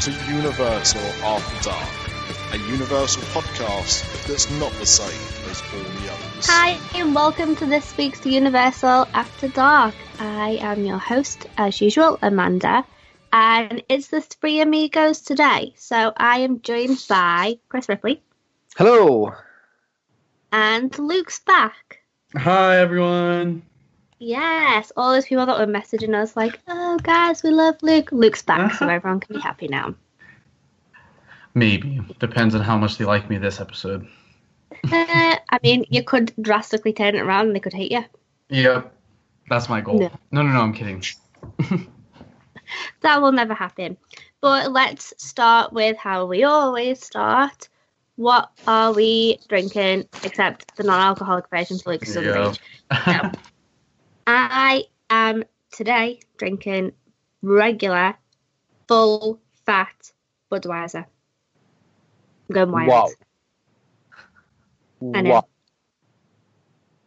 to Universal After Dark, a Universal podcast that's not the same as all the others. Hi, and welcome to this week's Universal After Dark. I am your host, as usual, Amanda, and it's the three amigos today. So I am joined by Chris Ripley. Hello. And Luke's back. Hi, everyone. Yes, all those people that were messaging us like, oh, guys, we love Luke. Luke's back, so everyone can be happy now. Maybe. Depends on how much they like me this episode. I mean, you could drastically turn it around and they could hate you. Yep. That's my goal. No, I'm kidding. That will never happen. But let's start with how we always start. What are we drinking, except the non-alcoholic version for Luke's underage? So, I am today drinking regular, full-fat Budweiser. I'm going wild. Wow. I know. Wow.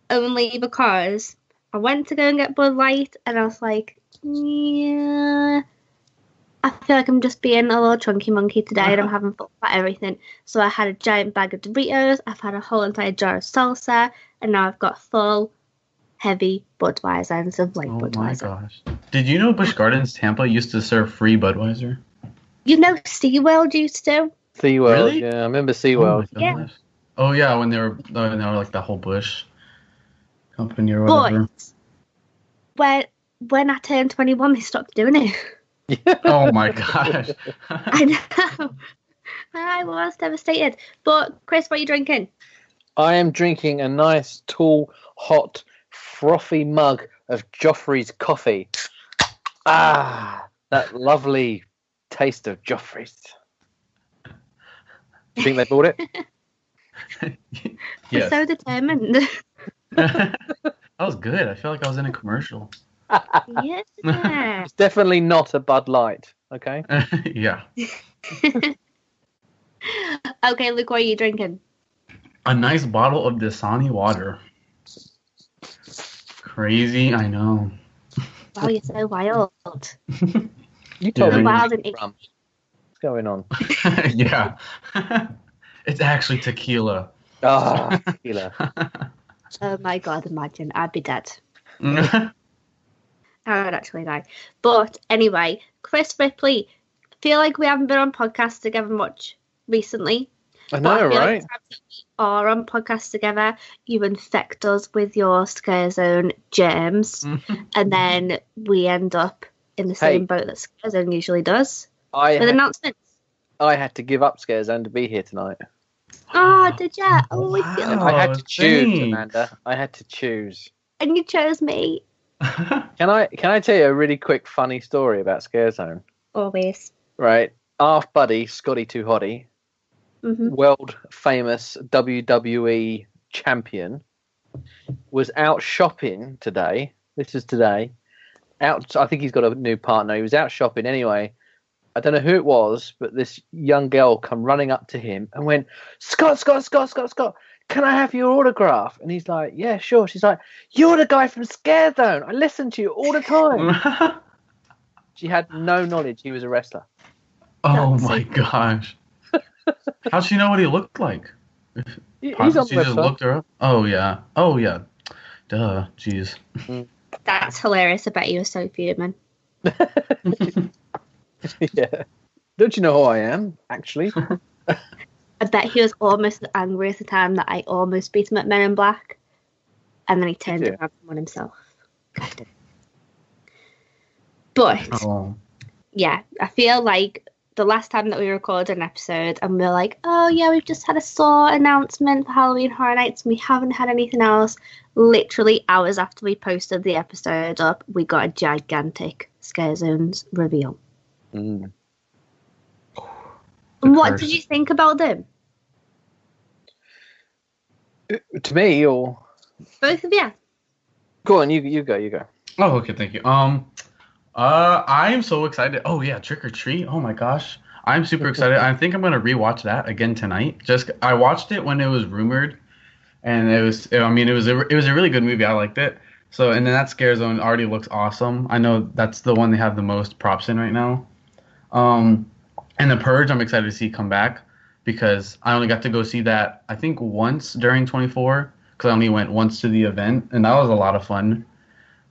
Only because I went to go and get Bud Light, and I was like, yeah, I feel like I'm just being a little chunky monkey today, and I'm having full fat everything. So I had a giant bag of Doritos, I've had a whole entire jar of salsa, and now I've got full, heavy Budweiser and some light Budweiser. Oh my gosh. Did you know Busch Gardens Tampa used to serve free Budweiser? You know SeaWorld used to? SeaWorld, Really? yeah, I remember SeaWorld. Oh, my gosh. Oh yeah, when they were like the whole Busch company or whatever. But when I turned 21, they stopped doing it. Oh my gosh. I know. I was devastated. But Chris, what are you drinking? I am drinking a nice, tall, hot, frothy mug of Joffrey's coffee. Ah, that lovely taste of Joffrey's. You think they bought it? Yes. You're so determined. That was good. I feel like I was in a commercial. Yeah. It's definitely not a Bud Light, okay? Yeah. Okay, Luke, what are you drinking? A nice bottle of Dasani water. Crazy, I know. Wow, you're so wild. You told me. Wild and What's going on? Yeah. It's actually tequila. Ah, tequila. Oh my god, imagine. I'd be dead. I would actually die. But anyway, Chris Ripley, I feel like we haven't been on podcasts together much recently. I know, feel right? like the times that we are on podcasts together, you infect us with your ScareZone germs, and then we end up in the same boat that ScareZone usually does with announcements. I had to give up ScareZone to be here tonight. Oh, did you? Oh, we feel I had to choose, thanks. Amanda. I had to choose. And you chose me. Can I tell you a really quick funny story about ScareZone? Always. Right. Our buddy, Scotty Too Hottie, world famous WWE champion, was out shopping today. This is today. I think he's got a new partner. He was out shopping anyway. I don't know who it was, but this young girl come running up to him and went, Scott, can I have your autograph? And he's like, yeah, sure. She's like, you're the guy from ScareZone. I listen to you all the time. She had no knowledge he was a wrestler. Oh my gosh. How'd she know what he looked like? He's on the She just website. looked her up? Oh yeah. Duh. Jeez. That's hilarious. I bet he was so fuming. Yeah. Don't you know who I am, actually? I bet he was almost angry at the time that I almost beat him at Men in Black. And then he turned it around on himself. But, yeah, I feel like the last time that we recorded an episode and we were like, oh yeah, we've just had a Saw announcement for Halloween Horror Nights and we haven't had anything else. Literally hours after we posted the episode up, we got a gigantic ScareZones reveal. Mm. And what did you think about them? To me, or Both of you? go on, you go. Oh, okay, thank you. I am so excited. Oh yeah, Trick or Treat. Oh my gosh, I'm super excited. I think I'm gonna rewatch that again tonight. I watched it when it was rumored, and it was a really good movie. I liked it. So, and then that ScareZone already looks awesome. I know that's the one they have the most props in right now. And And The Purge, I'm excited to see come back because I only got to go see that, I think, once during 24 because I only went once to the event, and that was a lot of fun.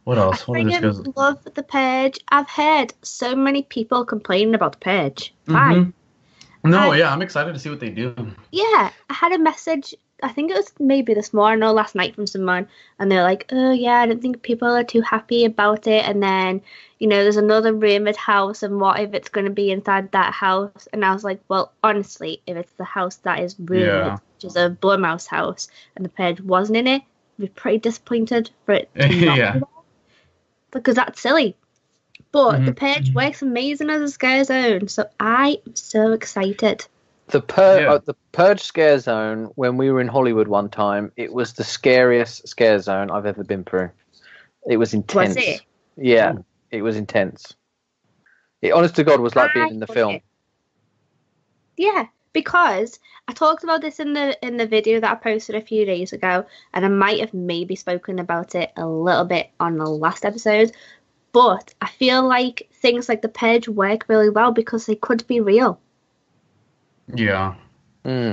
What else? I freaking love The Purge. I've heard so many people complaining about The Purge. Why? Mm-hmm. No, I'm excited to see what they do. Yeah, I had a message, I think it was maybe this morning or last night from someone, and they're like, oh yeah, I don't think people are too happy about it, and then, there's another rumoured house, and what if it's going to be inside that house? And I was like, well, honestly, if it's the house that is rumoured, which is a Blumhouse house, and The Purge wasn't in it, I'd be pretty disappointed for it to not be there, because that's silly. But The Purge works amazing as a scare zone, so I am so excited. The Purge scare zone, when we were in Hollywood one time, it was the scariest scare zone I've ever been through. It was intense. Was it? Yeah, it was intense. It, honest to God, was like being in the film. Yeah, because I talked about this in the video that I posted a few days ago, and I might have maybe spoken about it a little bit on the last episode, but I feel like things like The Purge work really well because they could be real. Yeah.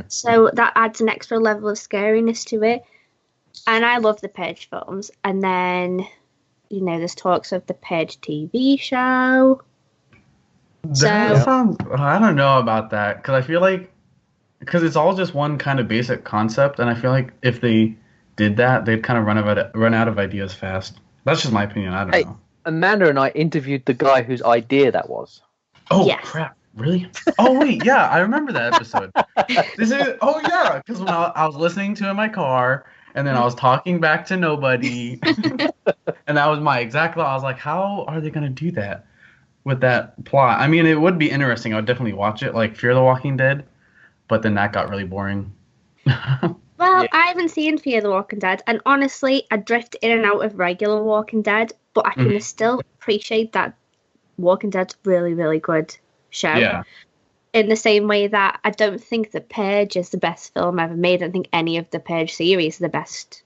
So that adds an extra level of scariness to it. And I love the Purge films. And then, there's talks of the Purge TV show. That sounds... I don't know about that. Because I feel like... Because it's all just one kind of basic concept. And I feel like if they did that, they'd kind of run out of ideas fast. That's just my opinion. I don't know. Amanda and I interviewed the guy whose idea that was. Oh, yes. Crap. Really? Oh, wait, yeah, I remember that episode. Because when I was listening to it in my car, and then I was talking back to nobody, and that was my exact thought. I was like, how are they going to do that with that plot? I mean, it would be interesting. I would definitely watch it, like Fear the Walking Dead, but then that got really boring. Well, I haven't seen Fear the Walking Dead, and honestly, I drift in and out of regular Walking Dead, but I can still appreciate that Walking Dead's really, really good show. Yeah. In the same way that I don't think The Purge is the best film ever made. I don't think any of the Purge series are the best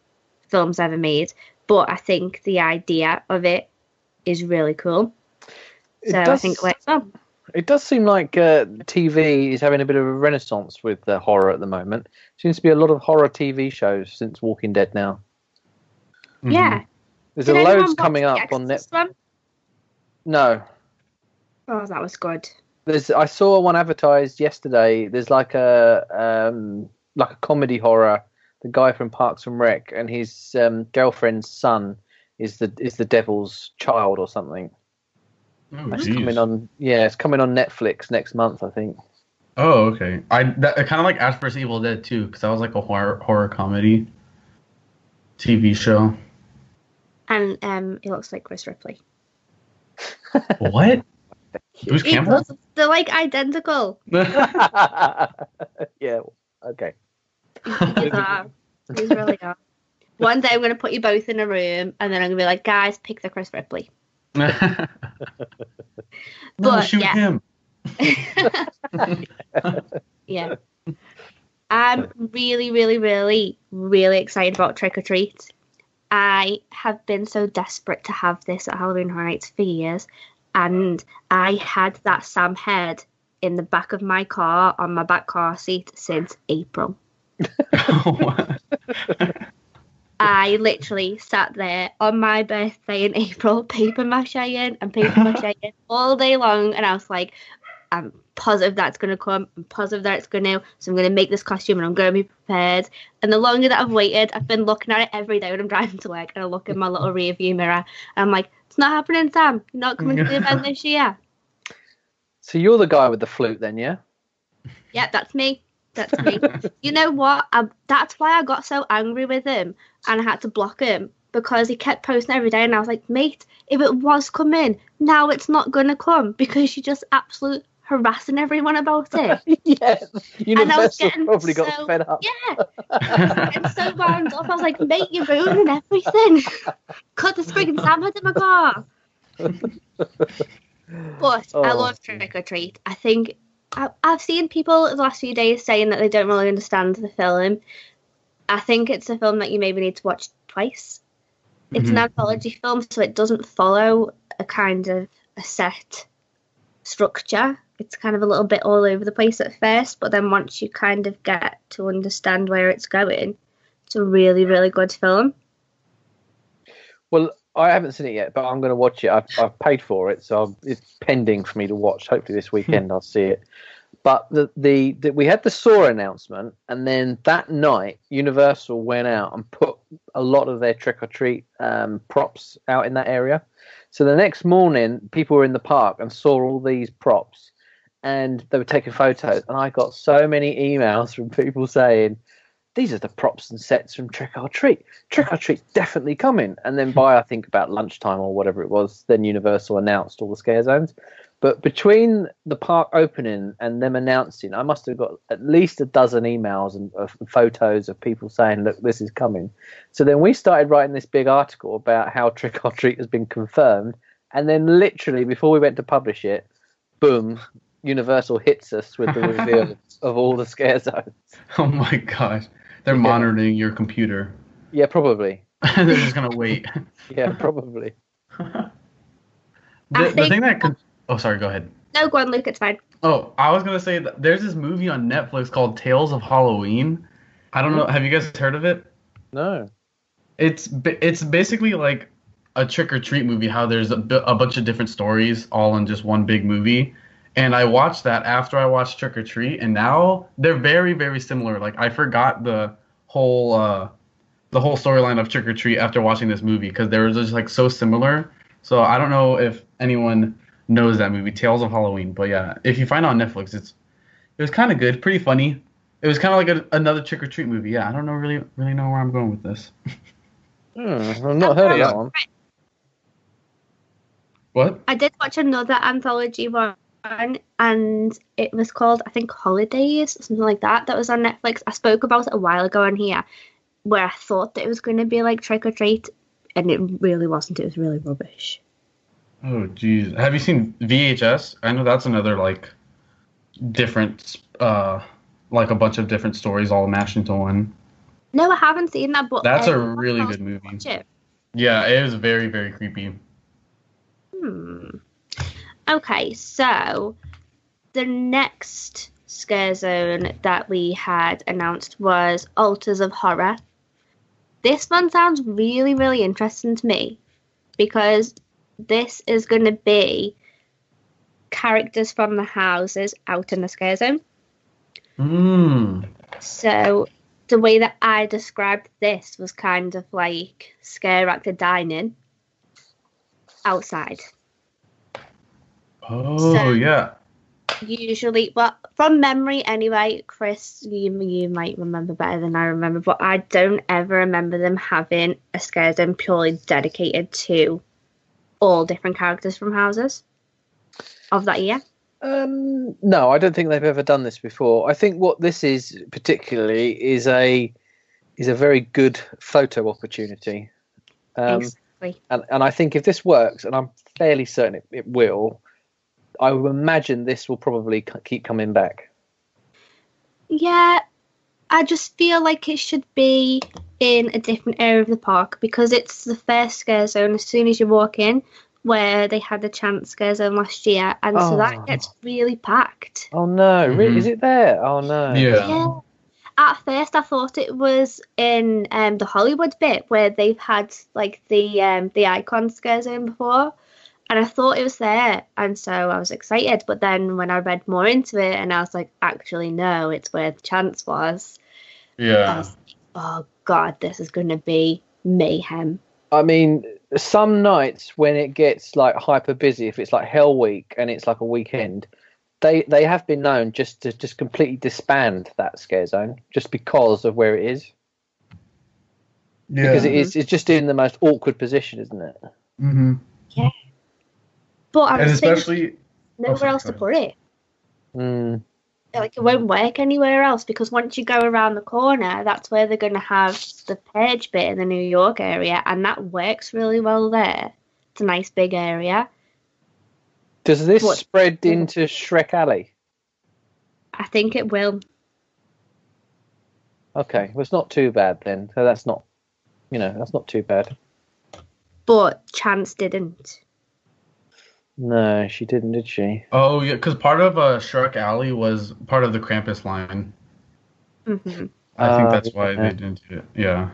films ever made. But I think the idea of it is really cool. I think it works well. It does seem like TV is having a bit of a renaissance with horror at the moment. Seems to be a lot of horror TV shows since Walking Dead now. Yeah. There's loads coming up on Netflix. No. Oh, that was good. I saw one advertised yesterday. There's like a comedy horror. The guy from Parks and Rec and his girlfriend's son is the devil's child or something. Oh, it's coming on. Yeah, it's coming on Netflix next month, I think. Oh, okay. I kind of like Ash vs. Evil Dead too, because that was like a horror comedy TV show. And it looks like Chris Ripley. What? Who's Campbell? They're like identical. Yeah. Okay. These really are. One day I'm going to put you both in a room, and then I'm going to be like, guys, pick the Chris Ripley. No, shoot him. Yeah. I'm really, really, really, really excited about Trick or Treat. I have been so desperate to have this at Halloween Horror Nights for years, and I had that Sam head in the back of my car on my back car seat since April. I literally sat there on my birthday in April, paper macheing all day long, and I was like, I'm positive that's going to come. I'm positive that it's going to. So I'm going to make this costume, and I'm going to be prepared. And the longer that I've waited, I've been looking at it every day when I'm driving to work, and I look in my little rear view mirror, and I'm like, it's not happening, Sam. You're not coming to the event this year. So you're the guy with the flute then, yeah? Yeah, that's me. That's me. You know what? That's why I got so angry with him, and I had to block him, because he kept posting every day, and I was like, mate, if it was coming, now it's not going to come, because you're just absolute harassing everyone about it. Yeah, Universal probably got fed up. Yeah, getting so wound up. I was like, mate, you're ruining everything. Cut the friggin' Sam head in my car. But I love Trick or Treat. I think I've seen people the last few days saying that they don't really understand the film. I think it's a film that you maybe need to watch twice. It's an anthology film, so it doesn't follow a kind of a set structure. It's kind of a little bit all over the place at first, but then once you kind of get to understand where it's going, it's a really, really good film. Well, I haven't seen it yet, but I'm going to watch it. I've paid for it, so it's pending for me to watch. Hopefully this weekend I'll see it. But we had the S.T.R.I.K.E announcement, and then that night Universal went out and put a lot of their trick-or-treat props out in that area. So the next morning, people were in the park and saw all these props, and they were taking photos. And I got so many emails from people saying, these are the props and sets from Trick or Treat. Trick or Treat's definitely coming. And then by, I think, about lunchtime or whatever it was, then Universal announced all the scare zones. But between the park opening and them announcing, I must have got at least a dozen emails and photos of people saying, look, this is coming. So then we started writing this big article about how Trick or Treat has been confirmed. And then literally before we went to publish it, boom, Universal hits us with the reveal of all the scare zones. Oh my gosh. They're monitoring your computer. Yeah, probably. They're just going to wait. Yeah, probably. The thing that... Oh, sorry, go ahead. No, go on, Luke, it's fine. Oh, I was going to say that there's this movie on Netflix called Tales of Halloween. I don't know. Have you guys heard of it? No. It's basically like a trick-or-treat movie, how there's a bunch of different stories all in just one big movie. And I watched that after I watched Trick or Treat, and now they're very, very similar. Like, I forgot the whole storyline of Trick or Treat after watching this movie because they were just like so similar. So I don't know if anyone knows that movie, Tales of Halloween. But yeah, if you find it on Netflix, it was kind of good, pretty funny. It was kind of like another Trick or Treat movie. Yeah, I don't know really know where I'm going with this. I've not heard of that one. What? I did watch another anthology one, and it was called, I think, Holidays or something like that. That was on Netflix. I spoke about it a while ago on here, where I thought that it was going to be like Trick or Treat, and it really wasn't. It was really rubbish. Oh, jeez. Have you seen VHS? I know that's another like different, like a bunch of different stories all mashed into one. No, I haven't seen that, but that's a really good movie. Yeah, it is very, very creepy. Okay, so the next scare zone that we had announced was Altars of Horror. This one sounds really, really interesting to me because this is going to be characters from the houses out in the scare zone. So the way that I described this was kind of like scare actor dining outside. Oh, so, yeah. Usually, well, from memory anyway, Chris, you might remember better than I remember, but I don't ever remember them having a scare zone purely dedicated to all different characters from houses of that year. No, I don't think they've ever done this before. I think what this is particularly is a very good photo opportunity. Exactly. And I think if this works, and I'm fairly certain it will, I would imagine this will probably keep coming back. Yeah, I just feel like it should be in a different area of the park because it's the first scare zone as soon as you walk in, where they had the Chance scare zone last year, and so that gets really packed. Oh no, is it there? Oh no. Yeah. At first, I thought it was in the Hollywood bit where they've had like the Icon scare zone before, and I thought it was there, and so I was excited. But then when I read more into it, and I was like, actually, no, it's where the Chance was. Yeah. I was like, oh God, this is going to be mayhem. I mean, some nights when it gets like hyper busy, if it's like Hell Week and it's like a weekend, they have been known just to completely disband that scare zone just because of where it is. Yeah. Because it's just in the most awkward position, isn't it? Mm-hmm. Yeah. But I'm especially nowhere else to put it. Like it won't work anywhere else because once you go around the corner, that's where they're going to have the Page bit in the New York area, and that works really well there. It's a nice big area. Does this spread into Shrek Alley? I think it will. Okay, well, it's not too bad then. So that's not too bad. But Chance didn't. No, she didn't, did she? Oh, yeah, because part of Shark Alley was part of the Krampus line. Mm-hmm. I think that's why they didn't do it. Yeah.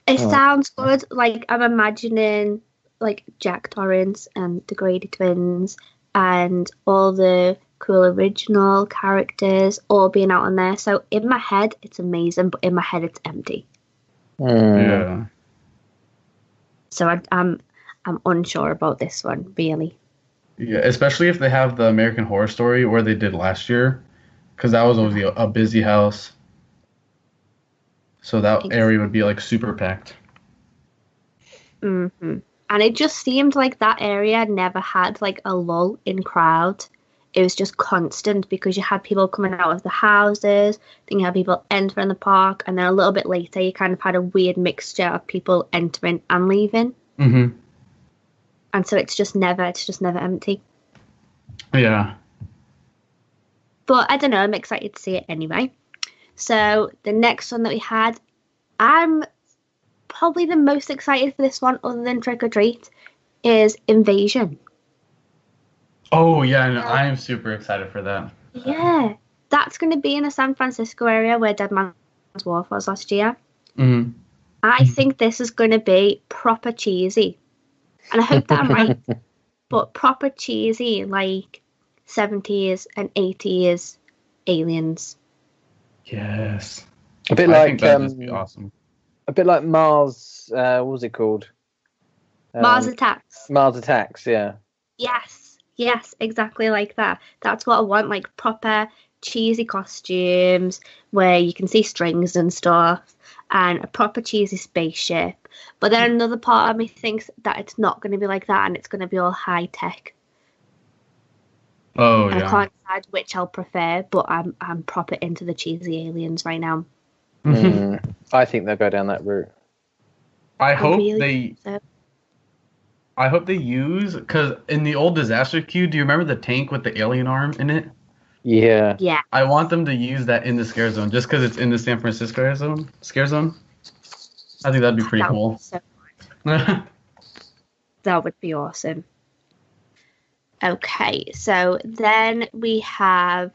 It sounds good. Like, I'm imagining, like, Jack Torrance and the Grady twins and all the cool original characters all being out on there. So in my head, it's amazing, but in my head, it's empty. Yeah. So I'm unsure about this one, really. Yeah, especially if they have the American Horror Story where they did last year, because that was always a busy house. So that area would be like super packed. Mm-hmm. And it just seemed like that area never had like a lull in crowd. It was just constant because you had people coming out of the houses, then you had people entering the park, and then a little bit later you kind of had a weird mixture of people entering and leaving. Mm-hmm. And so it's just never empty. Yeah. But I don't know, I'm excited to see it anyway. So the next one that we had, I'm probably the most excited for this one other than Trick or Treat, is Invasion. Oh, yeah, no, I am super excited for that. Yeah, that's going to be in the San Francisco area where Dead Man's Wharf was last year. Mm-hmm. I think this is going to be proper cheesy. And I hope that I'm right. But proper cheesy, like 70s and 80s aliens. Yes. A bit I like think that'd just be awesome. A bit like Mars. What was it called? Mars Attacks. Mars Attacks. Yeah. Yes, exactly like that. That's what I want, like proper cheesy costumes where you can see strings and stuff, and a proper cheesy spaceship. But then another part of me thinks that it's not going to be like that, and it's going to be all high tech. Oh, and yeah. I can't decide which I'll prefer, but I'm proper into the cheesy aliens right now. I think they'll go down that route. I hope they use, because in the old Disaster Queue, do you remember the tank with the alien arm in it? Yeah. Yeah. I want them to use that in the ScareZone, just because it's in the San Francisco ScareZone. I think that'd be pretty cool. That would be awesome. Okay, so then we have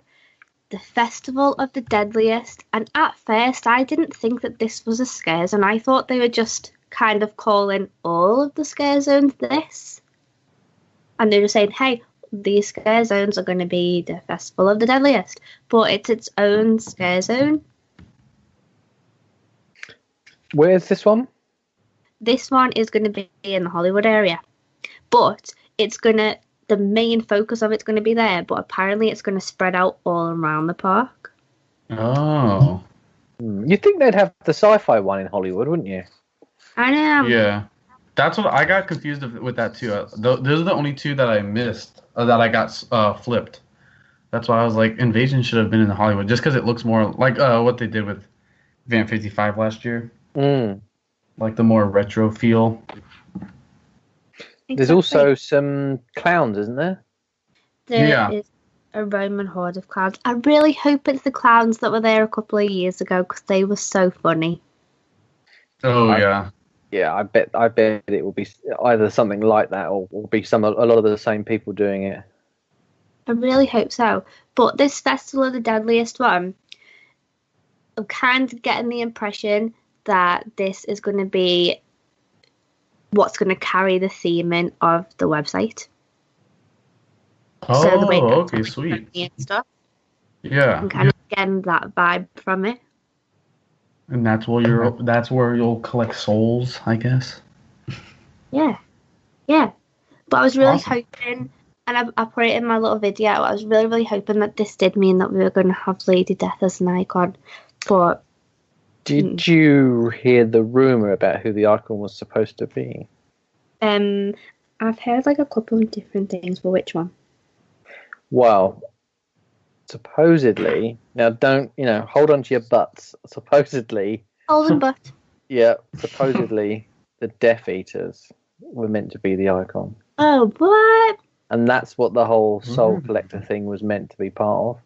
the Festival of the Deadliest, and at first I didn't think that this was a ScareZone. I thought they were just kind of calling all of the ScareZones this, and they were saying, hey, these ScareZones are going to be the Festival of the Deadliest, but it's its own ScareZone. Where's this one? This one is going to be in the Hollywood area, but the main focus of it's going to be there, but apparently it's going to spread out all around the park. Oh. You'd think they'd have the sci-fi one in Hollywood, wouldn't you? I know. Yeah. That's what I got confused with that too. Those are the only two that I missed, that I got flipped. That's why I was like, Invasion should have been in the Hollywood, just because it looks more like what they did with Van 55 last year. Like the more retro feel. Exactly. There's also some clowns, isn't there? There is a Roman horde of clowns. I really hope it's the clowns that were there a couple of years ago, because they were so funny. Oh, yeah. Yeah, I bet it will be either something like that, or will be a lot of the same people doing it. I really hope so. But this Festival of the Deadliest one, I'm kind of getting the impression that this is going to be what's going to carry the theming of the website. Oh, so the way okay, sweet. And stuff. Yeah. I'm kind of getting that vibe from it. And that's where you'll collect souls, I guess. Yeah. But I was really hoping, and I put it in my little video, I was really, really hoping that this did mean that we were going to have Lady Death as an icon. But did you hear the rumor about who the icon was supposed to be? I've heard like a couple of different things, but which one? Well, supposedly, now don't, hold on to your butts. Supposedly. Hold and butt. Yeah, supposedly the Death Eaters were meant to be the icon. Oh, what? And that's what the whole Soul Collector thing was meant to be part of.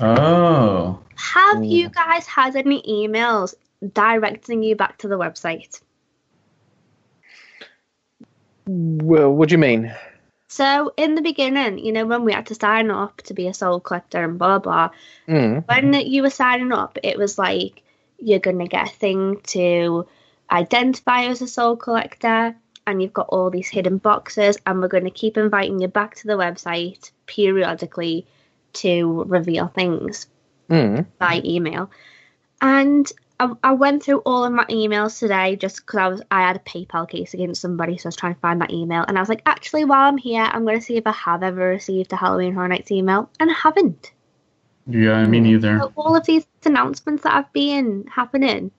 Oh. Have you guys had any emails directing you back to the website? Well, what do you mean? So, in the beginning, you know, when we had to sign up to be a soul collector and blah, blah, when you were signing up, it was like, you're going to get a thing to identify as a soul collector, and you've got all these hidden boxes, and we're going to keep inviting you back to the website periodically to reveal things by email. And I went through all of my emails today just because I had a PayPal case against somebody, so I was trying to find that email. And I was like, actually, while I'm here, I'm going to see if I have ever received a Halloween Horror Nights email. And I haven't. Yeah, me neither. So all of these announcements that have been happening,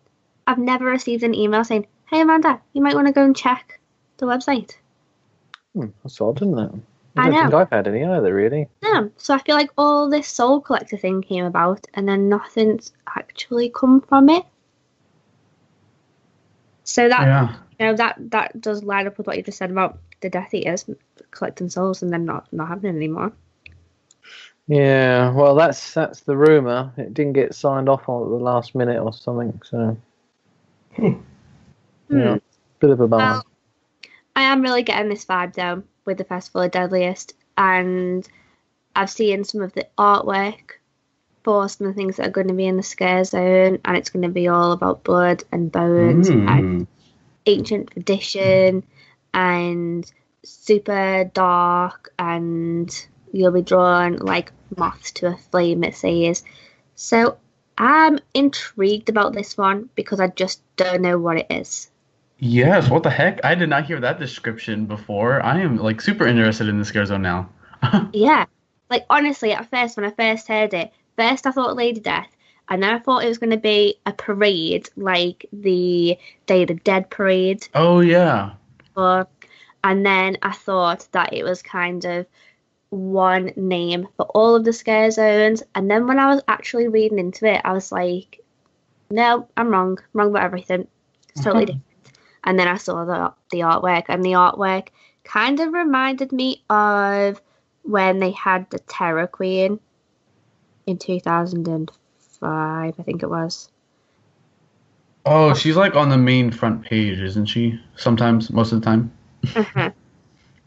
I've never received an email saying, hey, Amanda, you might want to go and check the website. That's odd, isn't it? I know. Think I've had any either, really. No. So I feel like all this soul collector thing came about, and then nothing's actually come from it. So that you know that does line up with what you just said about the Death Eaters collecting souls and then not happening anymore. Yeah, well, that's the rumor. It didn't get signed off on at the last minute or something. So yeah, bit of a bummer. Well, I am really getting this vibe down with the Festival of Deadliest, and I've seen some of the artwork for some of the things that are going to be in the ScareZone, and it's going to be all about blood and bones and ancient tradition and super dark, and you'll be drawn like moths to a flame, it says. So I'm intrigued about this one because I just don't know what it is. Yes, what the heck? I did not hear that description before. I am like super interested in the ScareZone now. Yeah. Like honestly, at first when I first heard it, I thought Lady Death, and then I thought it was going to be a parade like the Day of the Dead parade. Oh yeah. And then I thought that it was kind of one name for all of the scare zones, and then when I was actually reading into it, I was like, no, I'm wrong about everything. It's totally different. And then I saw the artwork, and the artwork kind of reminded me of when they had the Terror Queen in 2005, I think it was. Oh, she's like on the main front page, isn't she? Sometimes, most of the time.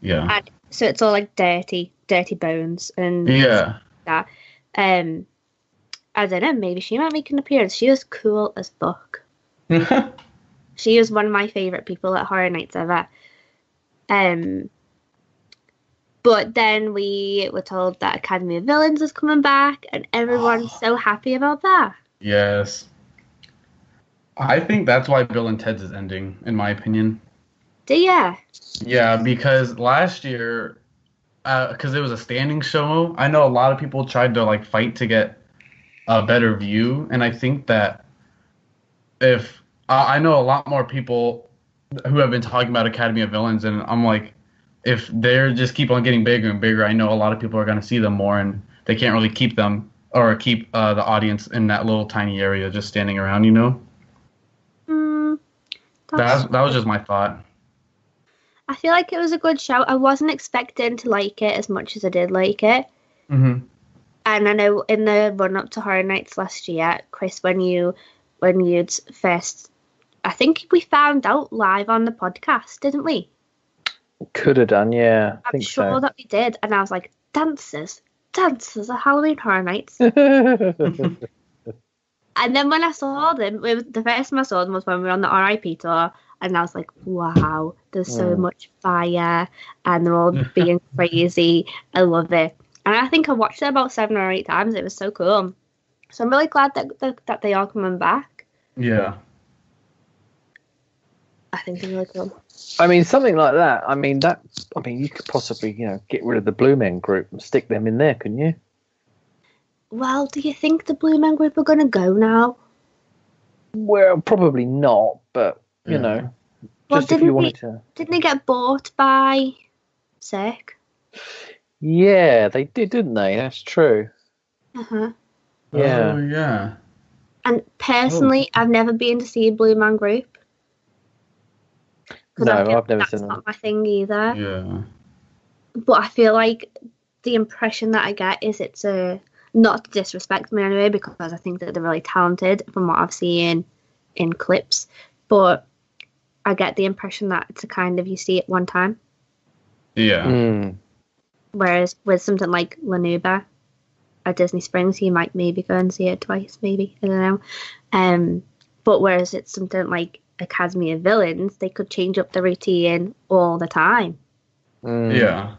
Yeah. And so it's all like dirty bones and that. I don't know, maybe she might make an appearance. She was cool as fuck. She was one of my favourite people at Horror Nights ever. But then we were told that Academy of Villains is coming back, and everyone's so happy about that. Yes. I think that's why Bill and Ted's is ending, in my opinion. Do ya? Yeah, because last year, because it was a standing show, I know a lot of people tried to like fight to get a better view, and I think that if I know a lot more people who have been talking about Academy of Villains, and I'm like, if they're just keep on getting bigger and bigger, I know a lot of people are going to see them more, and they can't really keep them or keep the audience in that little tiny area just standing around, you know? That was just my thought. I feel like it was a good show. I wasn't expecting to like it as much as I did like it. Mm-hmm. And I know in the run-up to Horror Nights last year, Chris, when you'd first... I think we found out live on the podcast, didn't we? Could have done, yeah. I'm sure that we did. And I was like, dancers at Halloween Horror Nights. And then when I saw them, the first time I saw them was when we were on the RIP tour, and I was like, wow, there's so much fire, and they're all being crazy. I love it. And I think I watched it about 7 or 8 times. It was so cool. So I'm really glad that they are coming back. Yeah. I think they're really cool. I mean, something like that. I mean, you could possibly, get rid of the Blue Men group and stick them in there, couldn't you? Well, do you think the Blue Men group are going to go now? Well, probably not, but, Well, just if you wanted to... Didn't they get bought by S.T.R.I.K.E? Yeah, they did, didn't they? That's true. Uh-huh. Yeah. Oh, yeah. And personally, I've never been to see a Blue Man group. No, I've never seen them. That's them. not my thing either. Yeah. But I feel like the impression that I get is it's not to disrespect me anyway, because I think that they're really talented from what I've seen in clips. But I get the impression that it's a kind of you see it one time Yeah. Whereas with something like Lanuba at Disney Springs, you might maybe go and see it twice, maybe. I don't know. But whereas it's something like Academy of Villains, they could change up the routine all the time. Yeah.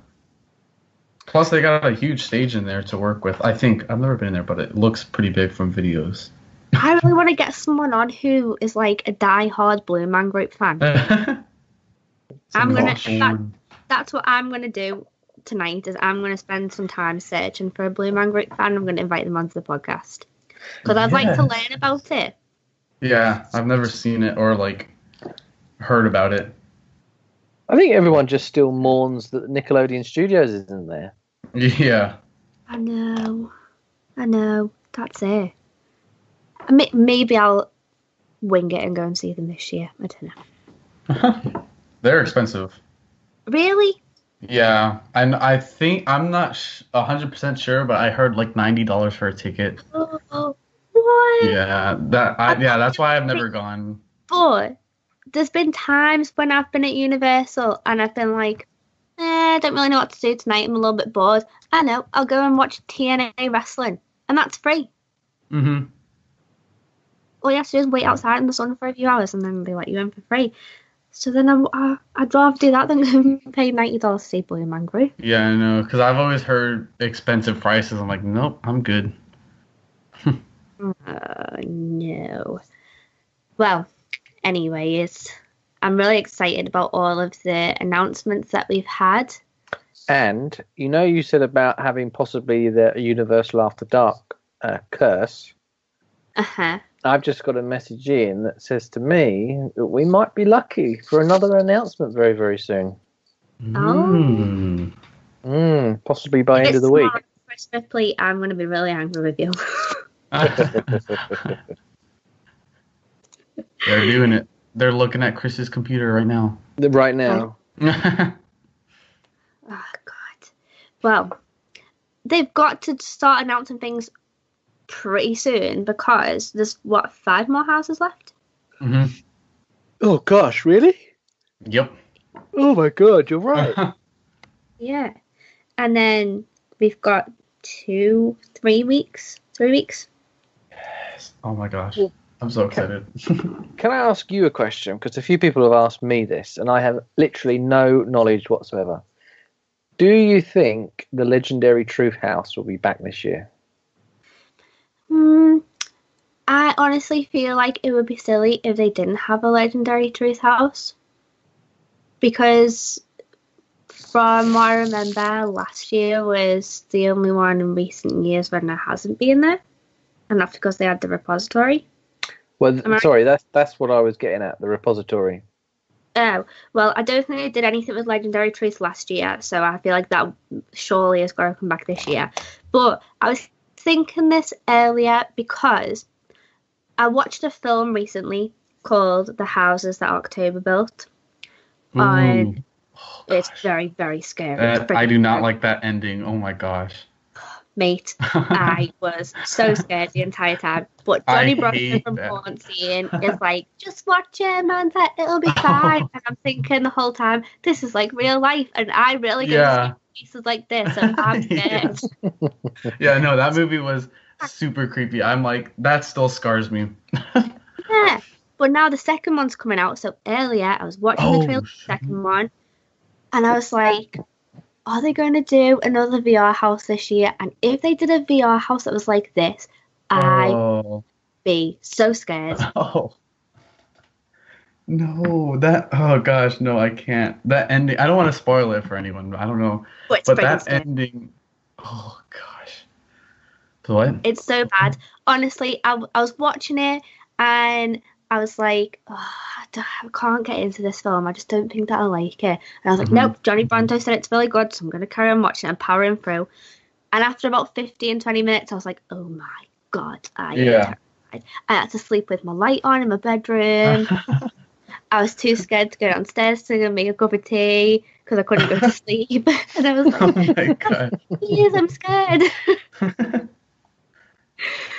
Plus, they got a huge stage in there to work with. I think I've never been in there, but it looks pretty big from videos. I really want to get someone on who is like a die-hard Blue Man Group fan. That's what I'm gonna do tonight. Is I'm gonna spend some time searching for a Blue Man Group fan. I'm gonna invite them onto the podcast because I'd like to learn about it. Yeah, I've never seen it or like heard about it. I think everyone just still mourns that Nickelodeon Studios isn't there. Yeah. I know. That's it. Maybe I'll wing it and go and see them this year. I don't know. They're expensive. Really? Yeah, and I think I'm not 100% sure, but I heard like $90 for a ticket. Oh, what? Yeah, that's why I've never gone. But there's been times when I've been at Universal and I've been like, I don't really know what to do tonight. I'm a little bit bored. I know. I'll go and watch TNA wrestling, and that's free. Mm-hmm. All you have to do is wait outside in the sun for a few hours, and then they let you in for free. So then I'd rather do that than pay $90 to see Blue Man Group. Yeah, I know, because I've always heard expensive prices. I'm like, nope, I'm good. No. Well, anyways, I'm really excited about all of the announcements that we've had. And, you said about having possibly the Universal After Dark curse. Uh-huh. I've just got a message in that says to me that we might be lucky for another announcement very, very soon. Possibly by end of the week. Christmas, please. I'm going to be really angry with you. They're doing it. They're looking at Chris's computer right now. Right now. Oh, God. Well, they've got to start announcing things pretty soon because there's, 5 more houses left? Mm-hmm. Oh, gosh, really? Yep. Oh, my God, you're right. Yeah. And then we've got 3 weeks. 3 weeks. Yes. Oh, my gosh. I'm so excited. Can I ask you a question? Because a few people have asked me this, and I have literally no knowledge whatsoever. Do you think the legendary Truth House will be back this year? I honestly feel like it would be silly if they didn't have a legendary Truth House. Because from what I remember, last year was the only one in recent years when there hasn't been there. And that's because they had the repository. Well, sorry, that's what I was getting at, the repository. Oh, well, I don't think they did anything with Legendary Truth last year, so I feel like that surely is going to come back this year. But I was thinking this earlier because I watched a film recently called The Houses That October Built. And it's very, very scary. I do not like that ending. Oh my gosh. Mate, I was so scared the entire time. But Johnny Brosnan from Quarantine is like, just watch it, man. It'll be fine. And I'm thinking the whole time, this is like real life. And I really go to see pieces like this. And I'm scared. Yeah, no, that movie was super creepy. I'm like, that still scars me. Yeah. But now the second one's coming out. So earlier, I was watching the trailer for the second one. And I was like, are they going to do another VR house this year? And if they did a VR house that was like this, I'd be so scared. Oh. No, oh gosh, no, I can't. That ending, I don't want to spoil it for anyone. I don't know. But that ending, oh gosh. So what? It's so bad. Honestly, I was watching it and I was like, I can't get into this film. I just don't think that I like it. And I was like, nope, Johnny Brando said it's really good, so I'm going to carry on watching it and powering through. And after about 15, 20 minutes, I was like, oh my God, I am terrified. I had to sleep with my light on in my bedroom. I was too scared to go downstairs to make a cup of tea because I couldn't go to sleep. And I was like, oh my God. Please, I'm scared.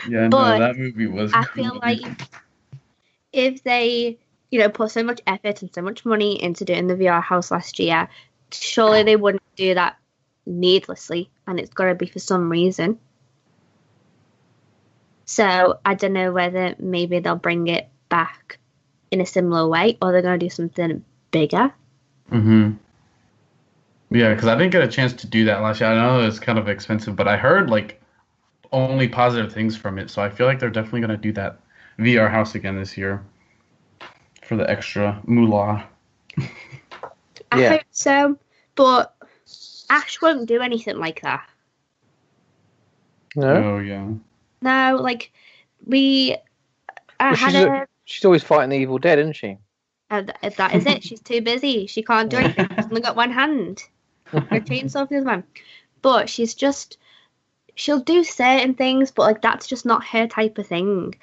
Yeah, but no, that movie was I feel like if they, put so much effort and so much money into doing the VR house last year, surely they wouldn't do that needlessly, and it's got to be for some reason. So I don't know whether maybe they'll bring it back in a similar way, or they're going to do something bigger. Mm-hmm. Yeah, because I didn't get a chance to do that last year. I know it's kind of expensive, but I heard like only positive things from it. So I feel like they're definitely going to do that VR house again this year for the extra moolah. I hope so, but Ash won't do anything like that. No? Oh, yeah. No, like, she's always fighting the Evil Dead, isn't she? That is it. She's too busy. She can't do anything. She's only got one hand. Her chainsaw for the other one. But she'll do certain things, but like that's just not her type of thing.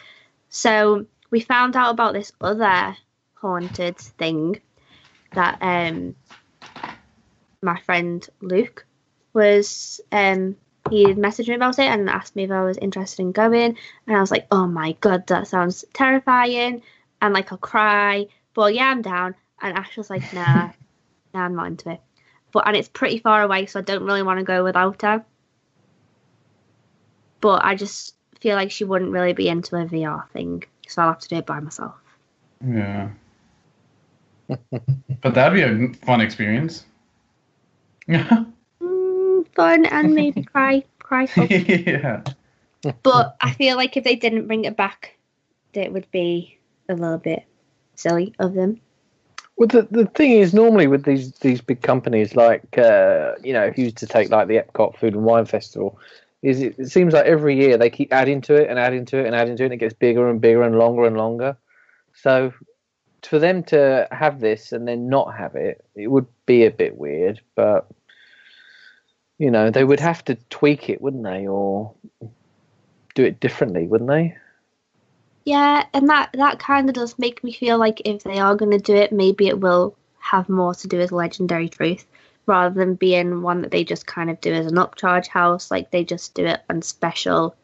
So we found out about this other haunted thing that my friend Luke was he messaged me about it and asked me if I was interested in going, and I was like, oh my god, that sounds terrifying, and like I'll cry, but yeah, I'm down. And Ash was like, nah, I'm not into it. And it's pretty far away, so I don't really want to go without her. But I just feel like she wouldn't really be into a VR thing, so I'll have to do it by myself. Yeah. But that'd be a fun experience. Fun and maybe cry. Yeah. But I feel like if they didn't bring it back, it would be a little bit silly of them. Well, the thing is, normally with these big companies, like, if you used to take like the Epcot Food and Wine Festival, is it seems like every year they keep adding to it and adding to it and adding to it, and it gets bigger and bigger and longer. So for them to have this and then not have it, it would be a bit weird, but they would have to tweak it, wouldn't they, or do it differently, wouldn't they? Yeah, and that kind of does make me feel like if they are going to do it, maybe it will have more to do with Legendary Truth, rather than being one that they just kind of do as an upcharge house, like they just do it on special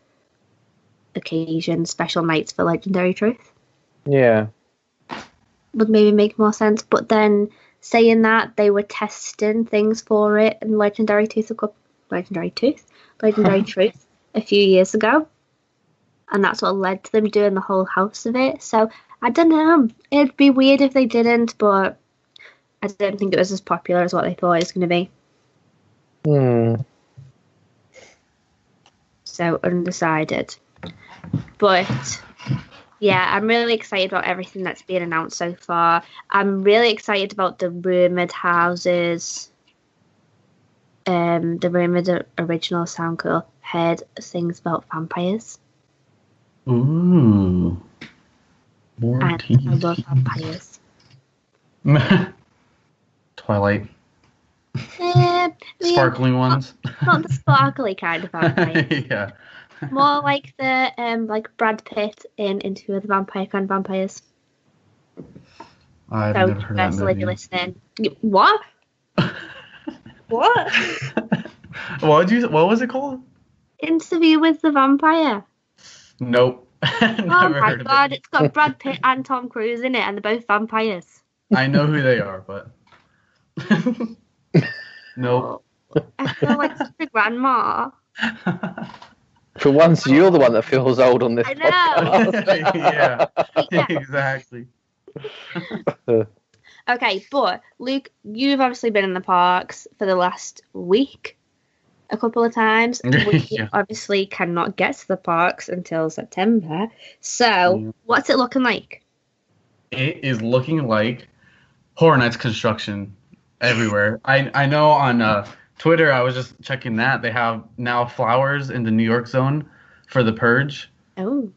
occasions, special nights for Legendary Truth. Yeah. Would maybe make more sense, but then saying that they were testing things for it in Legendary Truth a few years ago. And that's what led to them doing the whole house of it. So, I don't know. It'd be weird if they didn't, but I don't think it was as popular as what they thought it was going to be. So, undecided. But, yeah, I'm really excited about everything that's been announced so far. I'm really excited about the rumoured houses. The rumoured original sound cool. Heard things about vampires. Ooh. I love vampires. Twilight. Sparkling ones. Not the sparkly kind of vampire. Yeah. More like the like Brad Pitt in Interview with the Vampire kind of vampires. I've never heard that movie. If you're listening. What? What? What was it called? Interview with the Vampire. Nope. Oh my god, it's got Brad Pitt and Tom Cruise in it, and they're both vampires. I know who they are, but nope. I feel like such a grandma. For once, you're the one that feels old on this podcast. Yeah, exactly. Okay, but Luke, you've obviously been in the parks for the last week a couple of times. We obviously cannot get to the parks until September. So, what's it looking like? It is looking like Horror Nights construction everywhere. I know on Twitter, I was just checking that. They have now flowers in the New York zone for the Purge. Oh.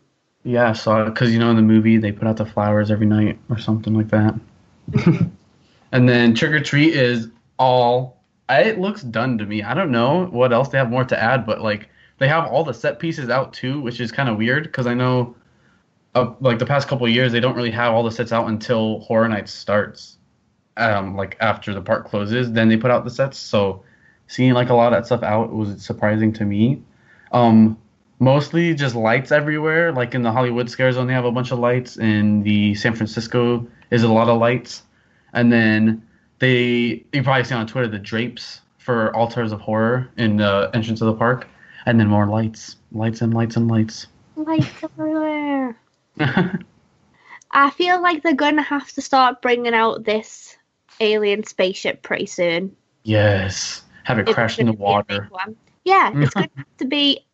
Yeah, so because in the movie, they put out the flowers every night or something like that. And then Trick or Treat is it looks done to me. I don't know what else they have more to add, but like they have all the set pieces out too, which is kind of weird because I know like the past couple of years they don't really have all the sets out until Horror Nights starts. Like after the park closes, then they put out the sets. So seeing like a lot of that stuff out was surprising to me. Mostly just lights everywhere. Like in the Hollywood ScareZone, they have a bunch of lights. In the San Francisco is a lot of lights. And then you probably see on Twitter the drapes for Altars of Horror in the entrance of the park, and then more lights and lights and lights. Lights everywhere. I feel like they're gonna have to start bringing out this alien spaceship pretty soon. Yes, have it crash in the water. Yeah, it's gonna have to be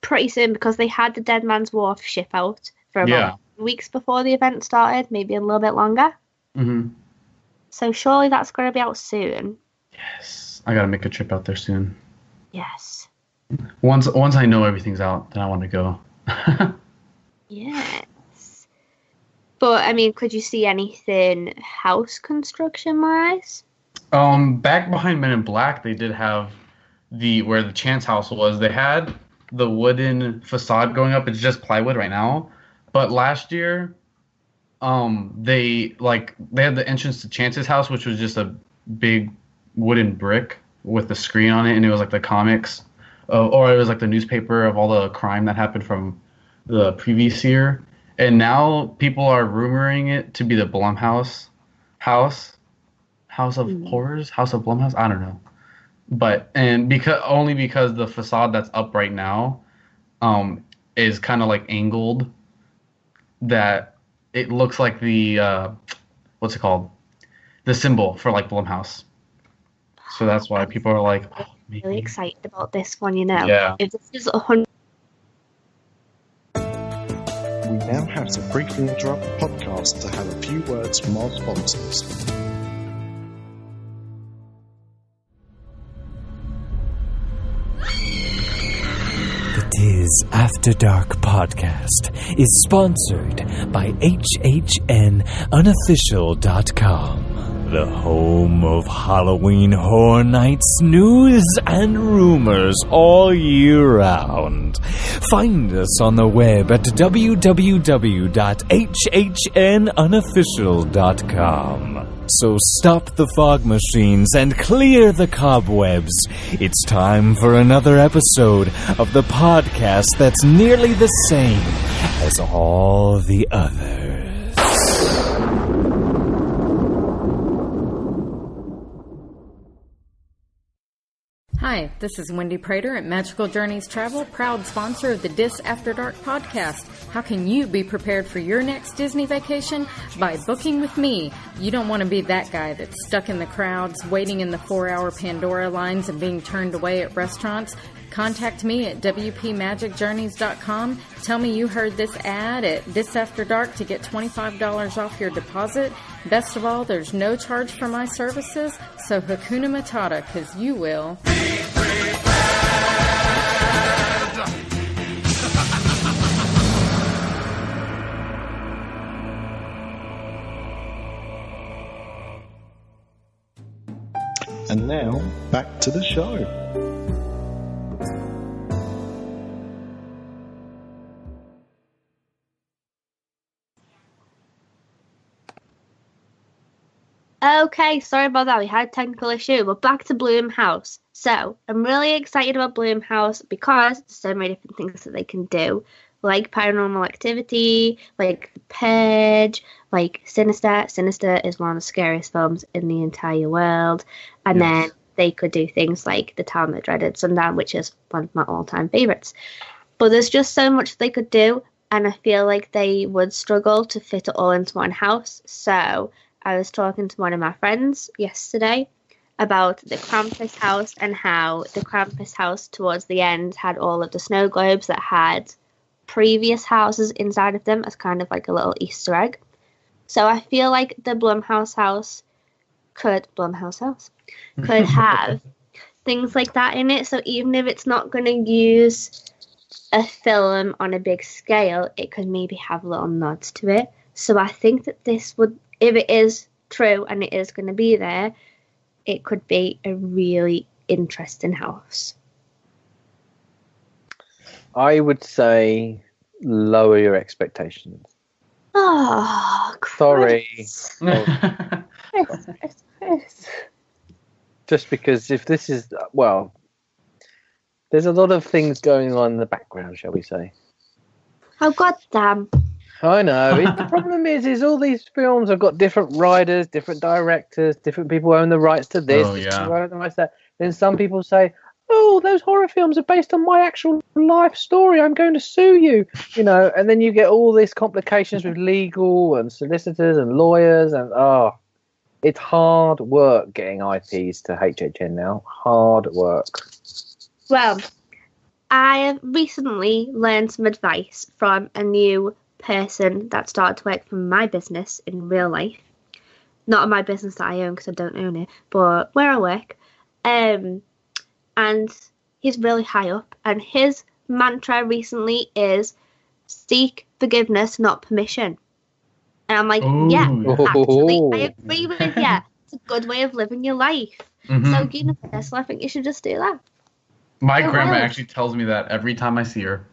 pretty soon because they had the Dead Man's Wharf ship out for about weeks before the event started, maybe a little bit longer. Mm-hmm. So surely that's gonna be out soon. Yes, I gotta make a trip out there soon. Yes. Once I know everything's out, then I want to go. Yes. But I mean, could you see anything house construction wise? Back behind Men in Black, they did have where the Chance house was. They had the wooden facade going up. It's just plywood right now. But last year, they had the entrance to Chance's house, which was just a big wooden brick with the screen on it, and it was like the comics, or it was like the newspaper of all the crime that happened from the previous year. And now people are rumoring it to be the Blumhouse house of horrors, House of Blumhouse. I don't know, but because the facade that's up right now, is kind of like angled, that it looks like the what's it called, the symbol for like Blumhouse. So that's why people are like, oh, maybe. Really excited about this one, you know. Yeah. If this is 100. We now have to briefly interrupt the podcast to have a few words from our sponsors. The Dis After Dark Podcast is sponsored by HHN Unofficial.com, the home of Halloween Horror Nights news and rumors all year round. Find us on the web at www.hhnunofficial.com. So stop the fog machines and clear the cobwebs. It's time for another episode of the podcast that's nearly the same as all the others. Hi, this is Wendy Prater at Magical Journeys Travel, proud sponsor of the Dis After Dark podcast. How can you be prepared for your next Disney vacation? By booking with me. You don't want to be that guy that's stuck in the crowds, waiting in the 4-hour Pandora lines and being turned away at restaurants. Contact me at wpmagicjourneys.com. Tell me you heard this ad at Dis After Dark to get $25 off your deposit. Best of all, there's no charge for my services, so Hakuna Matata, because you will. And now, back to the show. Okay, sorry about that. We had a technical issue, but back to Blumhouse. So, I'm really excited about Blumhouse because there's so many different things that they can do, like Paranormal Activity, like The Purge, like Sinister. Sinister is one of the scariest films in the entire world. And then they could do things like The Town That Dreaded Sundown, which is one of my all-time favorites. But there's just so much they could do, and I feel like they would struggle to fit it all into one house. So I was talking to one of my friends yesterday about the Krampus house and how the Krampus house towards the end had all of the snow globes that had previous houses inside of them as kind of like a little Easter egg. So I feel like the Blumhouse house could have things like that in it. So even if it's not going to use a film on a big scale, it could maybe have little nods to it. So I think that this would, if it is true and it is going to be there, it could be a really interesting house. I would say lower your expectations. Oh, sorry. Chris. Just because if this is, well, there's a lot of things going on in the background, shall we say. Oh, goddamn. I know. The problem is all these films have got different writers, different directors, different people own the rights to this. Oh, yeah. People own the rights to that. Then some people say, "Oh, those horror films are based on my actual life story. I'm going to sue you." And then you get all these complications with legal and solicitors and lawyers, and it's hard work getting IPs to HHN now. Hard work. Well, I have recently learned some advice from a new person that started to work for my business in real life. Not my business that I own because I don't own it, but where I work. And he's really high up. And his mantra recently is seek forgiveness, not permission. And I'm like, yeah, actually, I agree with you. It's a good way of living your life. Mm-hmm. So, Universal, I think you should just do that. My grandma actually tells me that every time I see her.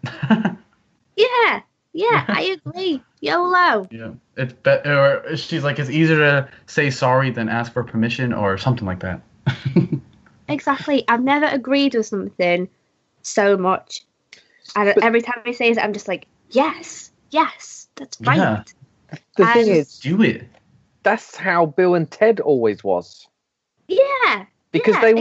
Yeah, I agree. YOLO. Yeah, it's better. Or she's like, it's easier to say sorry than ask for permission or something like that. Exactly. I've never agreed with something so much, and every time he says it, I'm just like, yes, that's right. Yeah. The thing is, do it. That's how Bill and Ted always was. Yeah. Because they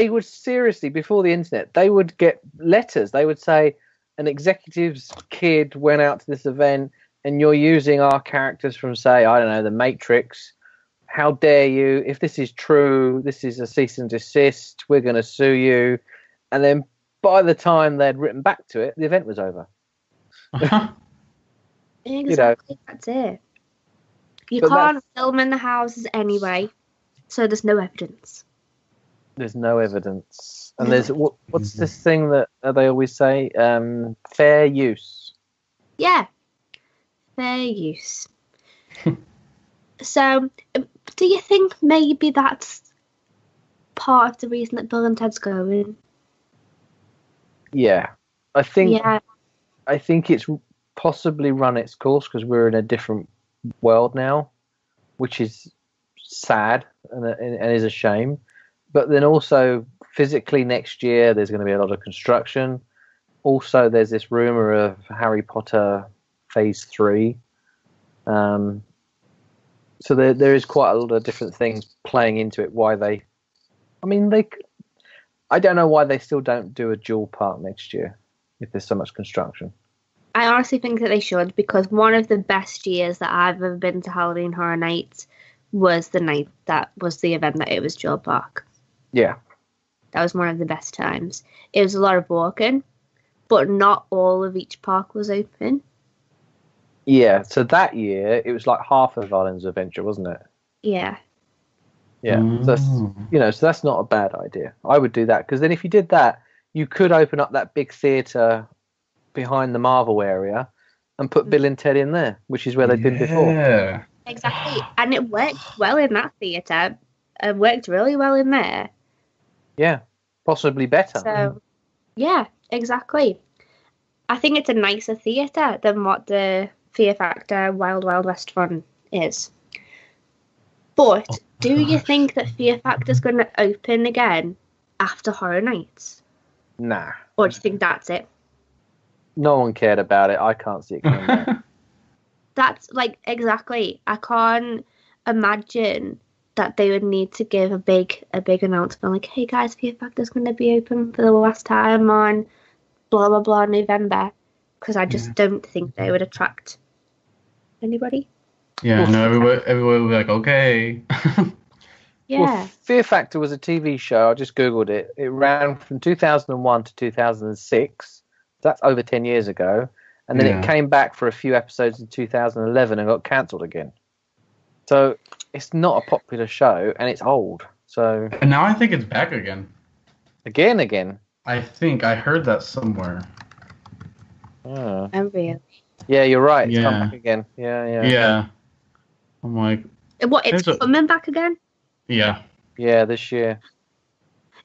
would seriously, before the internet, they would get letters. They would say, an executive's kid went out to this event and you're using our characters from, say, I don't know, The Matrix. How dare you? If this is true, this is a cease and desist. We're going to sue you. And then by the time they'd written back to it, the event was over. Exactly, that's it. You can't film in the houses anyway, so there's no evidence. There's no evidence. And there's what's this thing that they always say? Fair use. Yeah, fair use. So, do you think maybe that's part of the reason that Bill and Ted's going? Yeah, I think it's possibly run its course because we're in a different world now, which is sad and is a shame. But then also, physically next year, there's going to be a lot of construction. Also, there's this rumor of Harry Potter Phase 3. So there is quite a lot of different things playing into it. I don't know why they still don't do a dual park next year if there's so much construction. I honestly think that they should, because one of the best years that I've ever been to Halloween Horror Nights was the night that was the event that it was dual park. Yeah. That was one of the best times. It was a lot of walking, but not all of each park was open. Yeah, so that year, it was like half of Islands of Adventure, wasn't it? Yeah. Yeah, so that's not a bad idea. I would do that, because then if you did that, you could open up that big theatre behind the Marvel area and put Bill and Ted in there, which is where they've been before. Yeah, exactly. And it worked well in that theatre. It worked really well in there. Yeah, possibly better. So, yeah, exactly. I think it's a nicer theatre than what the Fear Factor Wild Wild West one is. But do you think that Fear Factor's going to open again after Horror Nights? Nah. Or do you think that's it? No one cared about it. I can't see it coming back. That's exactly. I can't imagine that they would need to give a big announcement like, hey guys, Fear Factor's going to be open for the last time on blah blah blah November, because I just don't think they would attract anybody. Yeah, no, everyone would be like, okay. Yeah. Well, Fear Factor was a TV show. I just googled it. It ran from 2001 to 2006. That's over 10 years ago. And then it came back for a few episodes in 2011 and got cancelled again. So it's not a popular show, and it's old. So and now I think it's back again. Again. I think I heard that somewhere. Oh. Really? Yeah, you're right. It's come back again. Yeah. I'm like, what? It's coming back again? Yeah. Yeah, this year.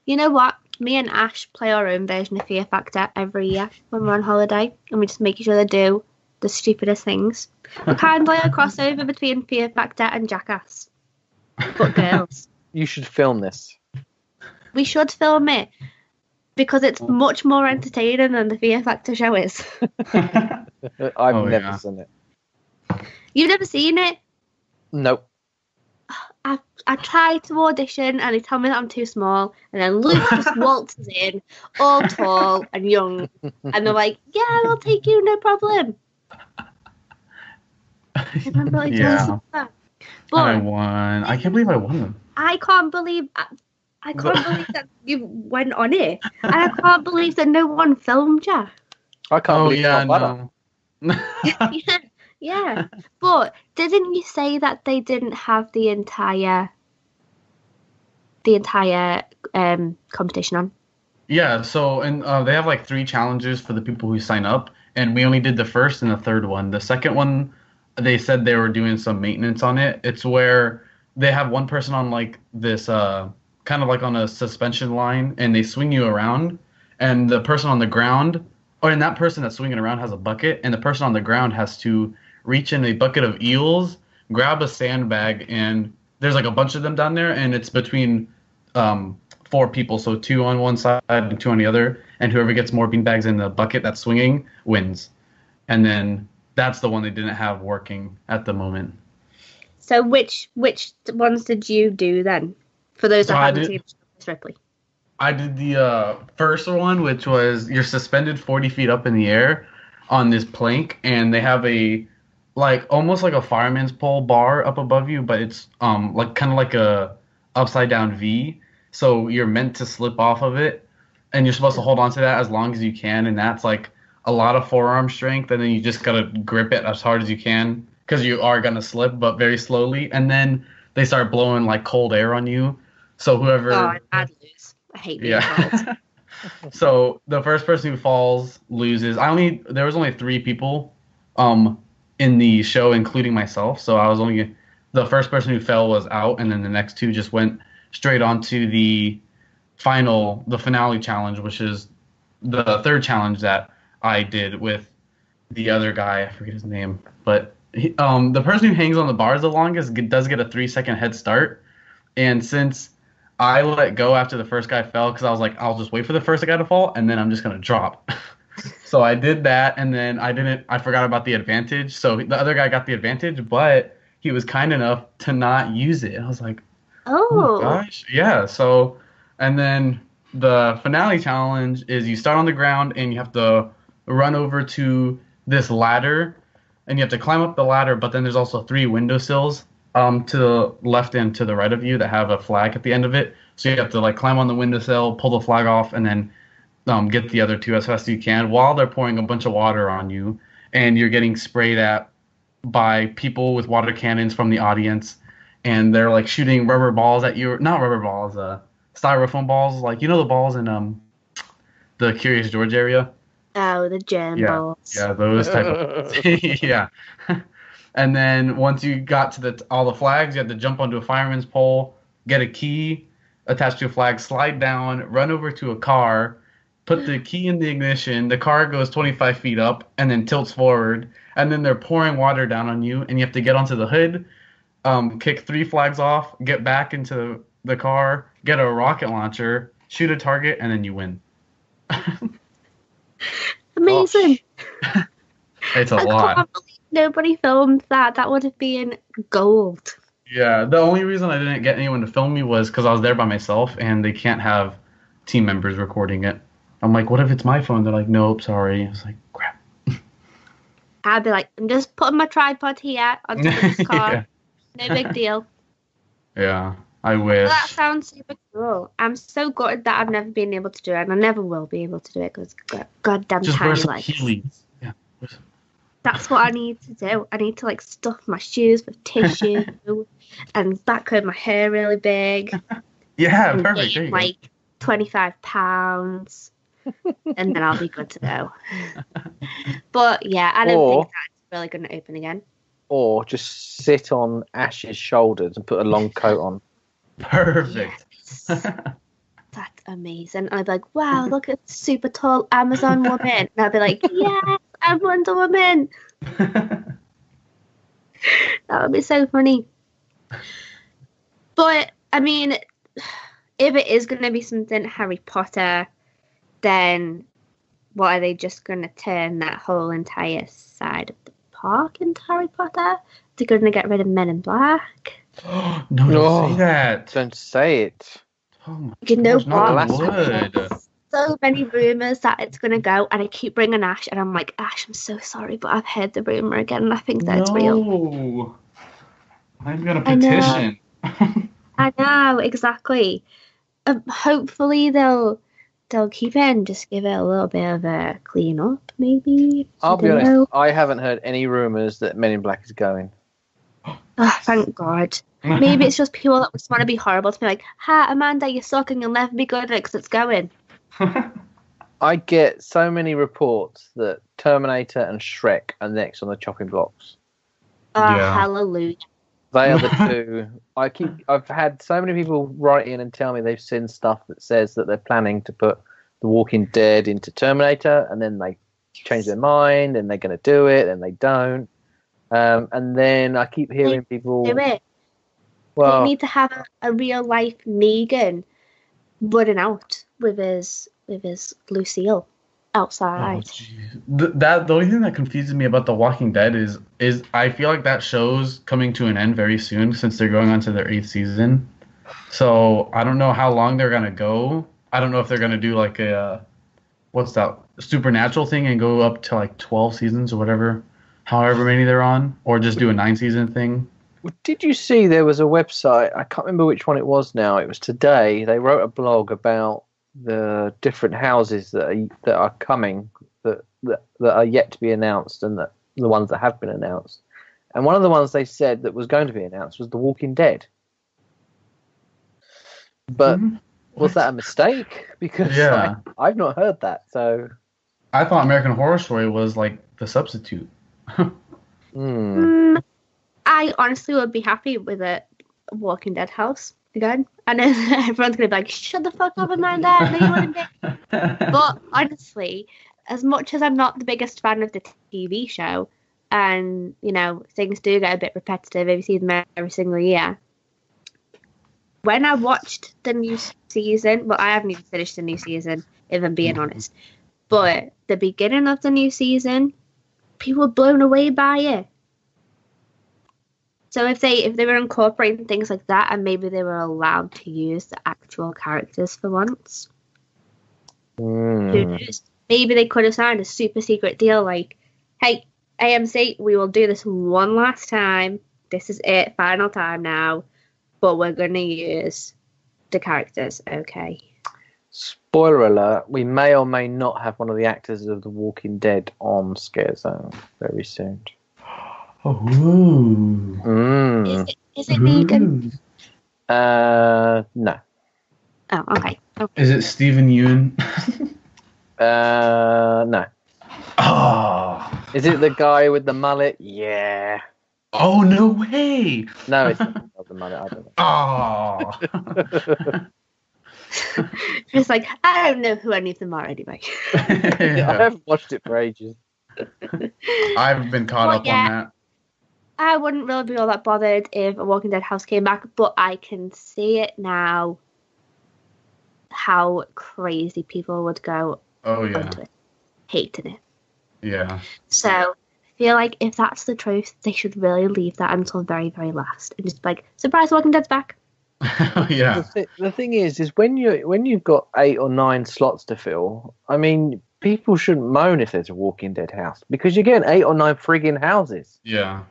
You know what? Me and Ash play our own version of Fear Factor every year when we're on holiday, and we just make each other do the stupidest things. We're kind of like a crossover between Fear Factor and Jackass, but girls. You should film this. We should film it, because it's much more entertaining than the Fear Factor show is. I've never seen it. You've never seen it? Nope. I tried to audition and they tell me that I'm too small, and then Luke just waltzes in, all tall and young, and they're like, "Yeah, I'll take you, no problem." And I'm like, yeah. But I won. I can't believe I won them. I can't believe that you went on it, and I can't believe that no one filmed you. I can't believe no. Yeah. But didn't you say that they didn't have the entire competition on? Yeah, so and they have like 3 challenges for the people who sign up, and we only did the first and the third one. The second one, they said they were doing some maintenance on it. It's where they have one person on like this kind of like on a suspension line, and they swing you around, and the person on the ground, and that person that's swinging around has a bucket, and the person on the ground has to reach in a bucket of eels, grab a sandbag, and there's like a bunch of them down there, and it's between 4 people, so 2 on one side and 2 on the other, and whoever gets more beanbags in the bucket that's swinging wins. And then that's the one they didn't have working at the moment. So which ones did you do then? For those that haven't seen Ripley. I did the first one, which was you're suspended 40 feet up in the air on this plank, and they have a like almost like a fireman's pole bar up above you, but it's like kind of like a upside down V. So you're meant to slip off of it, and you're supposed to hold on to that as long as you can, and that's like a lot of forearm strength, and then you just gotta grip it as hard as you can because you are gonna slip, but very slowly, and then they start blowing like cold air on you. So whoever, I'd lose. I hate being cold. So the first person who falls loses. There was only 3 people in the show, including myself. So I was only the first person who fell was out, and then the next 2 just went straight on to the finale challenge, which is the 3rd challenge that I did with the other guy. I forget his name, but the person who hangs on the bars the longest does get a 3-second head start. And since I let go after the first guy fell, because I was like, I'll just wait for the first guy to fall, and then I'm just gonna drop. So I did that, and then I forgot about the advantage. So the other guy got the advantage, but he was kind enough to not use it. I was like, oh gosh, yeah. So, and then the finale challenge is you start on the ground and you have to run over to this ladder, and you have to climb up the ladder. But then there's also 3 windowsills to the left and to the right of you that have a flag at the end of it. So you have to like climb on the windowsill, pull the flag off, and then get the other 2 as fast as you can while they're pouring a bunch of water on you, and you're getting sprayed at by people with water cannons from the audience, and they're like shooting rubber balls at you. Not rubber balls, styrofoam balls, like, you know, the balls in the Curious George area. Oh, the germ balls. Yeah, those type of yeah. And then once you got to all the flags, you had to jump onto a fireman's pole, get a key attached to a flag, slide down, run over to a car, put the key in the ignition, the car goes 25 feet up and then tilts forward, and then they're pouring water down on you, and you have to get onto the hood, kick 3 flags off, get back into the car, get a rocket launcher, shoot a target, and then you win. Amazing. It's a lot. Can't believe nobody filmed that. That would have been gold. Yeah, the only reason I didn't get anyone to film me was because I was there by myself, and they can't have team members recording it. I'm like, what if it's my phone? They're like, nope, sorry. I was like, crap. I'd be like, I'm just putting my tripod here onto this car. Yeah. No big deal. Yeah, I wish. Well, that sounds super cool. I'm so gutted that I've never been able to do it, and I never will be able to do it because goddamn just tiny wear some legs. Heelys. Yeah. That's what I need to do. I need to like stuff my shoes with tissue and backcomb my hair really big. Yeah, perfect. Gain, like 25 pounds, and then I'll be good to go. But yeah, I don't think that's really going to open again. Or just sit on Ash's shoulders and put a long coat on. Perfect. Yes. That's amazing. I'd be like, wow, look at the super tall Amazon woman. And I'd be like, yes, I'm Wonder Woman. That would be so funny. But, I mean, if it is going to be something Harry Potter, then what are they just going to turn that whole entire side of the Park into Harry Potter. They're going to get rid of Men in Black. No, don't say that. Don't say it. Oh my You know gosh, what? not good. So many rumours that it's going to go, and I keep bringing Ash, and I'm like, Ash, I'm so sorry, but I've heard the rumour again, and I think that it's real. No. I'm going to petition. I know, exactly. Hopefully they'll keep it and just give it a little bit of a clean up, maybe. I'll be honest, I haven't heard any rumours that Men in Black is going. Oh, thank God. Maybe it's just people that just want to be horrible to be like, ha, Amanda, you suck and you'll never be good at it because it's going. I get so many reports that Terminator and Shrek are next on the chopping blocks. Hallelujah. They are the two. I've had so many people write in and tell me they've seen stuff that says that they're planning to put The Walking Dead into Terminator, and then they change their mind and they're going to do it, and they don't. And then I keep hearing people do it. Well, they need to have a real life Negan running out with his Lucille outside. The only thing that confuses me about The Walking Dead is I feel like that show's coming to an end very soon since they're going on to their 8th season. So I don't know how long they're gonna go. I don't know if they're gonna do like a supernatural thing and go up to like 12 seasons or whatever, however many they're on, or just do a 9-season thing. Did you see there was a website? I can't remember which one it was now. It was today. They wrote a blog about the different houses that are coming, that are yet to be announced, and the ones that have been announced. And one of the ones they said that was going to be announced was The Walking Dead. But was that a mistake? Because I've not heard that. So I thought American Horror Story was like the substitute. I honestly would be happy with a Walking Dead house again. I know that everyone's going to be like, shut the fuck up, Amanda. No, you wouldn't be. But honestly, as much as I'm not the biggest fan of the TV show, and, you know, things do get a bit repetitive if you see them every single year, when I watched the new season, well, I haven't even finished the new season, if I'm being honest, but the beginning of the new season, people were blown away by it. So if they were incorporating things like that, and maybe they were allowed to use the actual characters for once, who knows? Maybe they could have signed a super secret deal like, hey, AMC, we will do this one last time. This is it, final time now. But we're going to use the characters, okay? Spoiler alert, we may or may not have one of the actors of The Walking Dead on ScareZone very soon. Is it Negan? No. Oh, okay. Is it Steven Yeun? No. Oh. Is it the guy with the mullet? Yeah. Oh, no way. No, it's not the mullet. I don't know. Oh. It's like, I don't know who any of them are anyway. I haven't watched it for ages. I've been caught up on that. I wouldn't really be all that bothered if a Walking Dead house came back, but I can see it now how crazy people would go onto it, hating it. Yeah. So I feel like if that's the truth, they should really leave that until very, very last and just be like, surprise, Walking Dead's back. Yeah. The thing is when you've got 8 or 9 slots to fill, I mean, people shouldn't moan if there's a Walking Dead house because you're getting 8 or 9 friggin' houses. Yeah.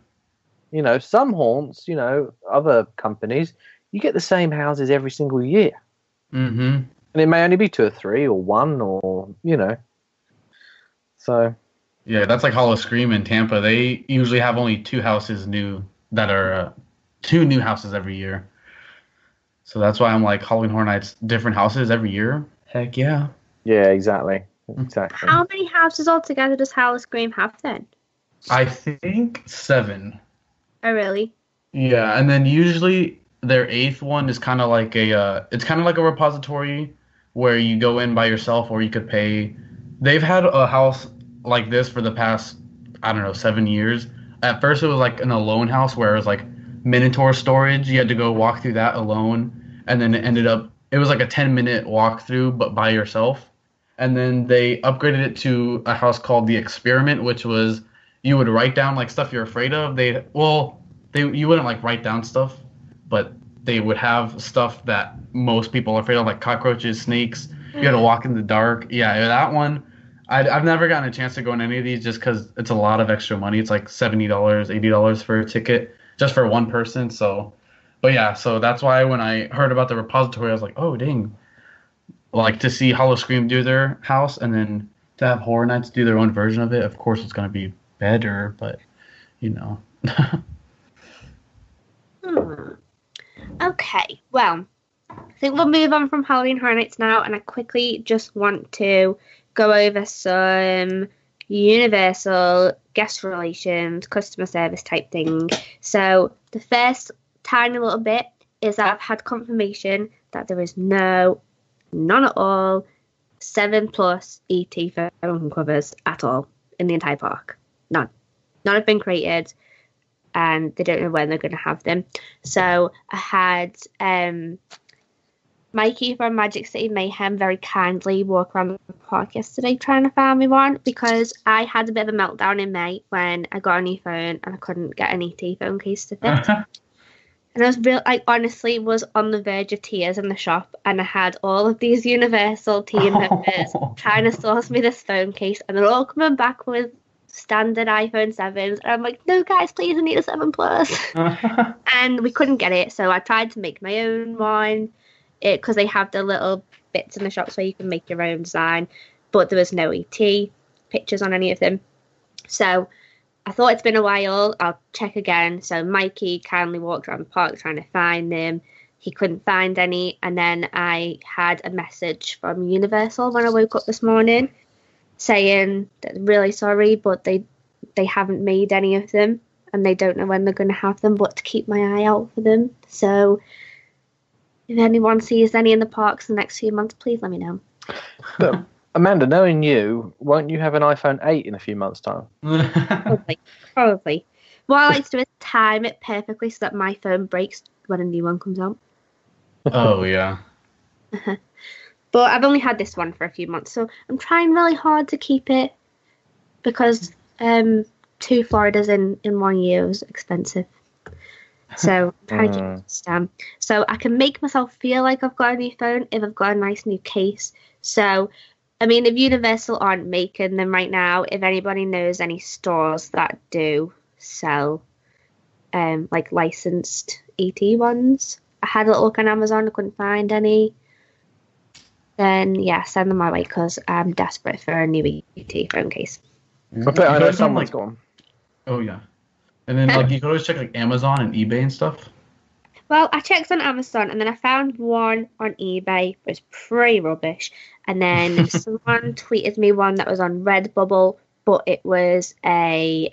You know, some haunts, you know, other companies, you get the same houses every single year. Mm-hmm. And it may only be 2 or 3 or 1 or, you know. So. Yeah, that's like Hall of Scream in Tampa. They usually have only 2 houses new that are 2 new houses every year. So that's why I'm like, Halloween Horror Nights, different houses every year? Heck yeah. Yeah, exactly. Exactly. How many houses altogether does Hall of Scream have then? I think 7. Oh, really? Yeah, and then usually their 8th one is kind of like it's kind of like a repository where you go in by yourself or you could pay. They've had a house like this for the past, 7 years. At first it was like an alone house where it was like Minotaur storage. You had to go walk through that alone, and then it was like a 10-minute walkthrough but by yourself. And then they upgraded it to a house called The Experiment, which was you would write down like stuff you're afraid of. You wouldn't like write down stuff, but they would have stuff that most people are afraid of, like cockroaches, snakes. You had to walk in the dark. Yeah, that one. I've never gotten a chance to go in any of these just because it's a lot of extra money. It's like $70, $80 for a ticket just for one person. So, but yeah, so that's why when I heard about the repository, I was like, oh, dang. Like, to see Hollow Scream do their house and then to have Horror Nights do their own version of it, of course it's going to be better, but, you know. Okay, well, I think we'll move on from Halloween Horror Nights now, and I quickly just want to go over some Universal guest relations, customer service type thing. So the first tiny little bit is that I've had confirmation that there is none at all 7+ ET phone covers at all in the entire park. None have been created, and they don't know when they're going to have them. So I had Mikey from Magic City Mayhem very kindly walk around the park yesterday trying to find me one, because I had a bit of a meltdown in May when I got a new phone and I couldn't get an ET phone case to fit. And I honestly was on the verge of tears in the shop, and I had all of these Universal team members trying to source me this phone case, and they're all coming back with standard iPhone 7s, and I'm like, no guys, please, I need a 7 Plus. And we couldn't get it, so I tried to make my own one, because they have the little bits in the shops where you can make your own design, but there was no ET pictures on any of them. So I thought it's been a while, I'll check again. So Mikey kindly walked around the park trying to find them. He couldn't find any, and then I had a message from Universal when I woke up this morning saying that they're really sorry, but they haven't made any of them, and they don't know when they're going to have them, but to keep my eye out for them. So if anyone sees any in the parks in the next few months, please let me know. But Amanda, knowing you, won't you have an iPhone 8 in a few months' time? Probably. What I like to do is time it perfectly so that my phone breaks when a new one comes out. Oh, yeah. But I've only had this one for a few months, so I'm trying really hard to keep it, because 2 Floridas in 1 year was expensive. So I'm trying to keep this down. So I can make myself feel like I've got a new phone if I've got a nice new case. So, I mean, if Universal aren't making them right now, if anybody knows any stores that do sell like licensed ET ones, I had a little look on Amazon, I couldn't find any. Then yeah, send them my way, because I'm desperate for a new ET phone case. I bet I know someone's got one. Oh yeah. And then like you can always check like Amazon and eBay and stuff. Well, I checked on Amazon, and then I found one on eBay, but it's pretty rubbish. And then someone tweeted me one that was on Redbubble, but it was a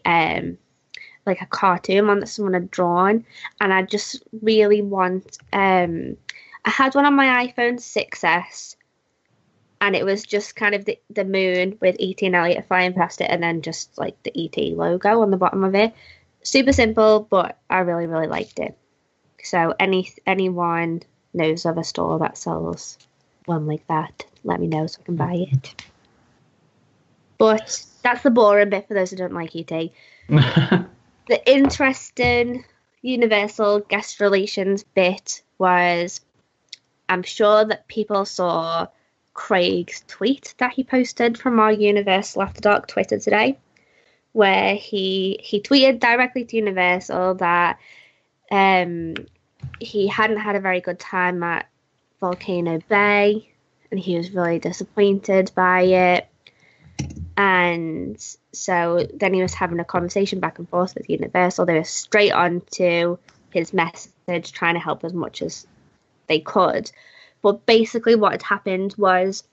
like a cartoon one that someone had drawn, and I just really want. I had one on my iPhone 6S, and it was just kind of the moon with E.T. and Elliot flying past it, and then just like the E.T. logo on the bottom of it. Super simple, but I really, really liked it. So anyone knows of a store that sells one like that, let me know so I can buy it. But that's the boring bit for those who don't like E.T. The interesting Universal guest relations bit was, I'm sure that people saw Craig's tweet that he posted from our Universal After Dark Twitter today, where he tweeted directly to Universal that he hadn't had a very good time at Volcano Bay, and he was really disappointed by it. And so then he was having a conversation back and forth with Universal. They were straight on to his message, trying to help as much as they could. But basically what had happened was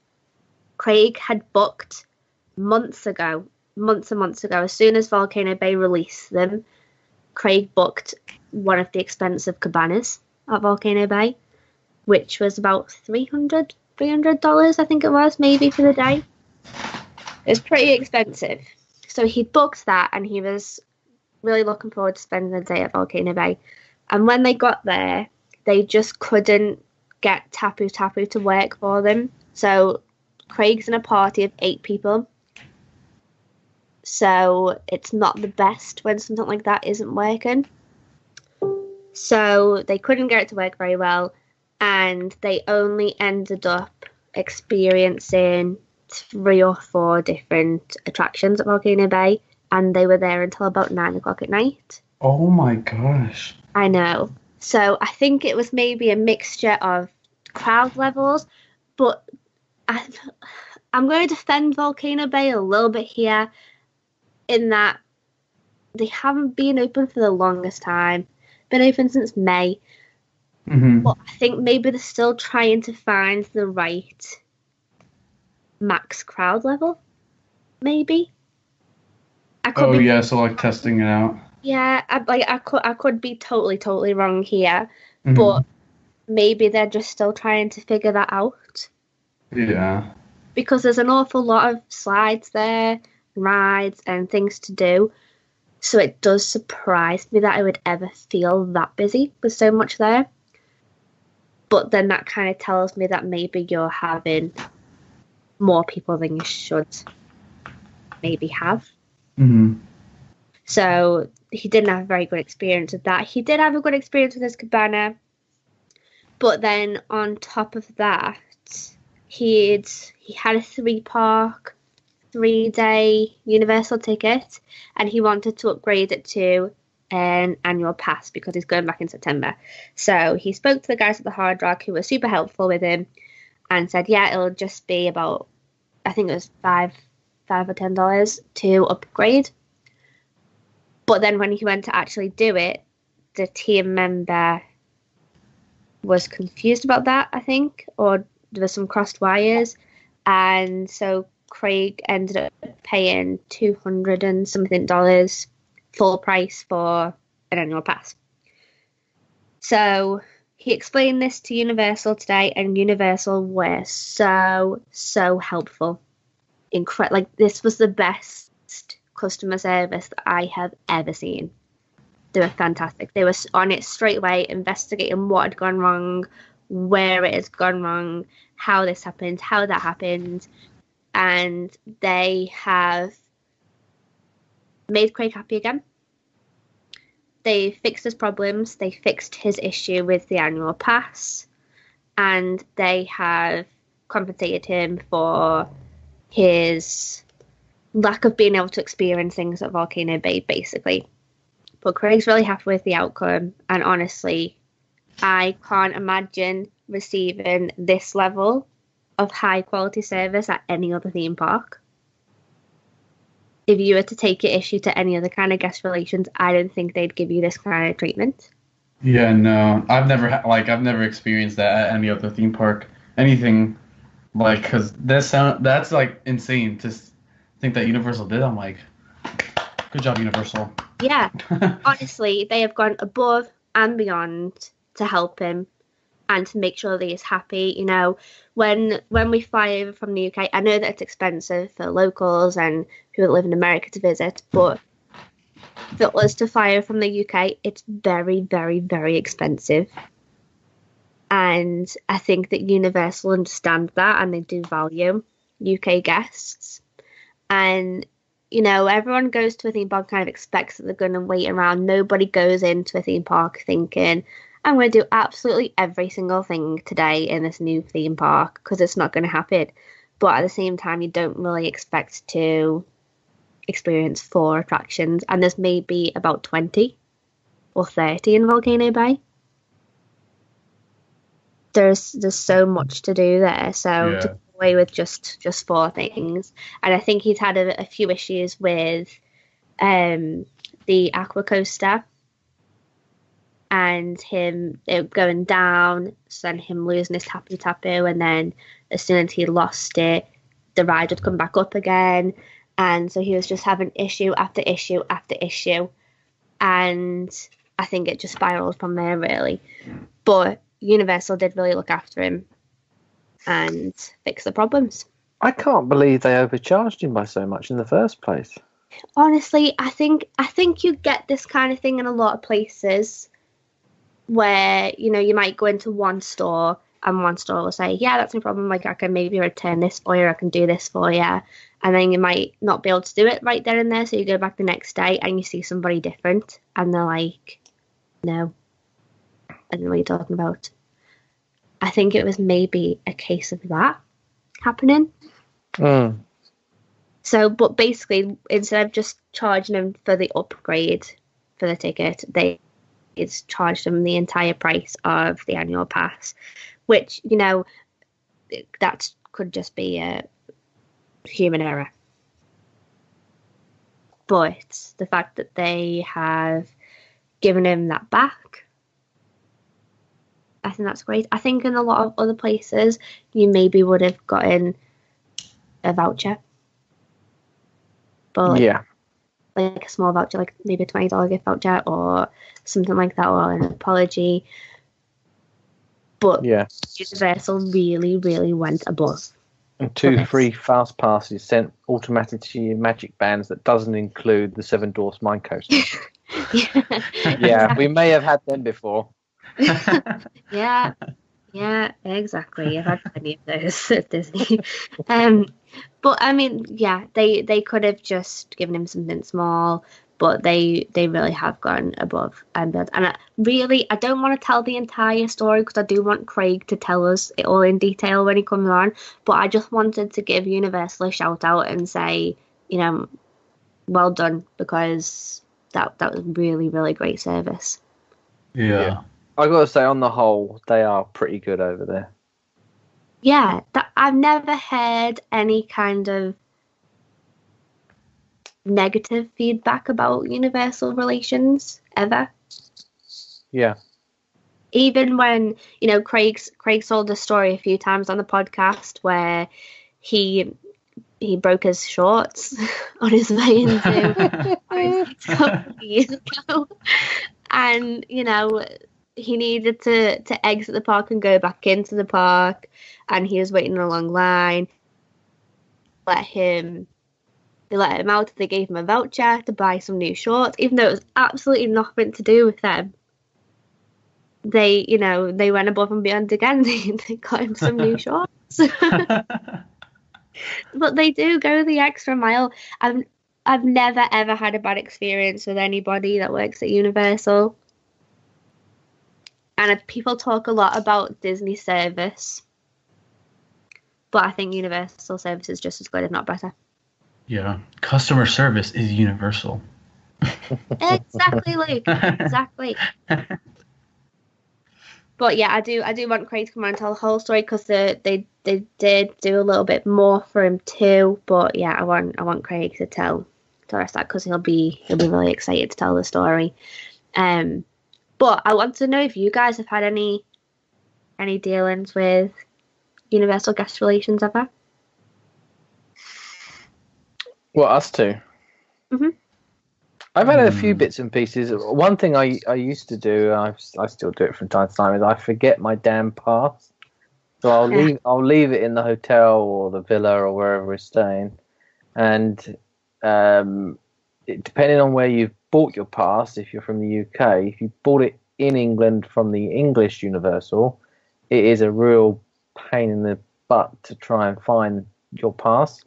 Craig had booked months and months ago, as soon as Volcano Bay released them, Craig booked one of the expensive cabanas at Volcano Bay, which was about $300, I think it was, maybe for the day. It was pretty expensive. So he booked that, and he was really looking forward to spending the day at Volcano Bay. And when they got there, they just couldn't get Tapu Tapu to work for them. So Craig's in a party of 8 people. so it's not the best when something like that isn't working. So they couldn't get it to work very well, and they only ended up experiencing 3 or 4 different attractions at Volcano Bay, and they were there until about 9 o'clock at night. Oh my gosh. I know. So I think it was maybe a mixture of crowd levels, but I'm going to defend Volcano Bay a little bit here in that they haven't been open for the longest time. Been open since May. But I think maybe they're still trying to find the right max crowd level. Maybe. So like testing it out. Yeah, I could be totally wrong here, but maybe they're just still trying to figure that out. Yeah. Because there's an awful lot of slides there, rides, and things to do. So it does surprise me that I would ever feel that busy with so much there. But then that kind of tells me that maybe you're having more people than you should maybe have. So he didn't have a very good experience with that. He did have a good experience with his cabana. But then on top of that, he had a 3-park, 3-day Universal ticket, and he wanted to upgrade it to an annual pass because he's going back in September. So he spoke to the guys at the Hard Rock who were super helpful with him and said, yeah, it'll just be about, I think it was $5 or $10 to upgrade. But then when he went to actually do it, the team member was confused about that, I think, or there were some crossed wires. And so Craig ended up paying $200 and something full price for an annual pass. So he explained this to Universal today, and Universal were so helpful. Like, this was the best customer service that I have ever seen. They were fantastic. They were on it straight away, investigating what had gone wrong, where it has gone wrong, how this happened, how that happened. And they have made Craig happy again. They fixed his problems. They fixed his issue with the annual pass. And they have compensated him for his lack of being able to experience things at Volcano Bay, basically. But Craig's really happy with the outcome. And honestly, I can't imagine receiving this level of high quality service at any other theme park. If you were to take your issue to any other kind of guest relations, I don't think they'd give you this kind of treatment. Yeah, no, I've never experienced that at any other theme park. Anything like, because that's like insane to think that Universal did. I'm like, good job, Universal. Yeah, honestly, they have gone above and beyond to help him and to make sure that he's happy. You know, when we fly over from the UK, I know that it's expensive for locals and people that live in America to visit, but for us to fly over from the UK, it's very, very, very expensive. And I think that Universal understand that, and they do value UK guests. And, you know, everyone goes to a theme park kind of expects that they're going to wait around. Nobody goes into a theme park thinking, I'm going to do absolutely every single thing today in this new theme park, because it's not going to happen. But at the same time, you don't really expect to experience 4 attractions, and there's maybe about 20 or 30 in Volcano Bay. There's so much to do there, so to go away with just 4 things. And I think he's had a few issues with the Aqua Coaster and it going down, so then him losing his Tapu Tapu, and then as soon as he lost it, the ride would come back up again. And so he was just having issue after issue after issue. And I think it just spiraled from there, really. But Universal did really look after him and fix the problems. I can't believe they overcharged him by so much in the first place. Honestly, I think you get this kind of thing in a lot of places where, you know, you might go into one store and one store will say, yeah, that's no problem, like I can maybe return this for you, or I can do this for you, and then you might not be able to do it right there and there, so you go back the next day and you see somebody different and they're like, no, I don't know what you're talking about. I think it was maybe a case of that happening. So, but basically, instead of just charging them for the upgrade for the ticket, it's charged them the entire price of the annual pass, which, you know, that could just be a human error. But the fact that they have given him that back, I think that's great. I think in a lot of other places, you maybe would have gotten a voucher. But like a small voucher, like maybe a $20 gift voucher or something like that, or an apology. But Universal really, really went above. And 2 free fast passes sent automatically to your Magic Bands that doesn't include the 7 Dwarfs Mine Coaster. We may have had them before. Yeah, exactly. I've had plenty of those at Disney. But I mean, yeah, they could have just given him something small, but they really have gone above and beyond. And I don't want to tell the entire story because I do want Craig to tell us it all in detail when he comes on. But I just wanted to give Universal a shout out and say, you know, well done, because that was really, really great service. Yeah. I got to say, on the whole, they are pretty good over there. Yeah, I've never heard any kind of negative feedback about Universal relations ever. Yeah. Even when, you know, Craig told a story a few times on the podcast where he broke his shorts on his way into years ago, and you know, he needed to exit the park and go back into the park, and he was waiting in a long line. They let him out. They gave him a voucher to buy some new shorts, even though it was absolutely nothing to do with them. They went above and beyond again. They got him some new shorts. But they do go the extra mile. I've never ever had a bad experience with anybody that works at Universal. And people talk a lot about Disney service, but I think Universal service is just as good, if not better. Yeah, customer service is universal. Exactly, Luke. Exactly. But yeah, I do want Craig to come on and tell the whole story, because they did do a little bit more for him too. But yeah, I want Craig to tell the rest of that, because he'll be really excited to tell the story. But I want to know if you guys have had any dealings with Universal guest relations ever. Well, us two. Mm-hmm. I've had a few bits and pieces. One thing I used to do, I still do it from time to time, is I forget my damn pass. So I'll leave it in the hotel or the villa or wherever we're staying, and depending on where you've bought your pass, if you're from the UK, if you bought it in England from the English Universal, it is a real pain in the butt to try and find your pass.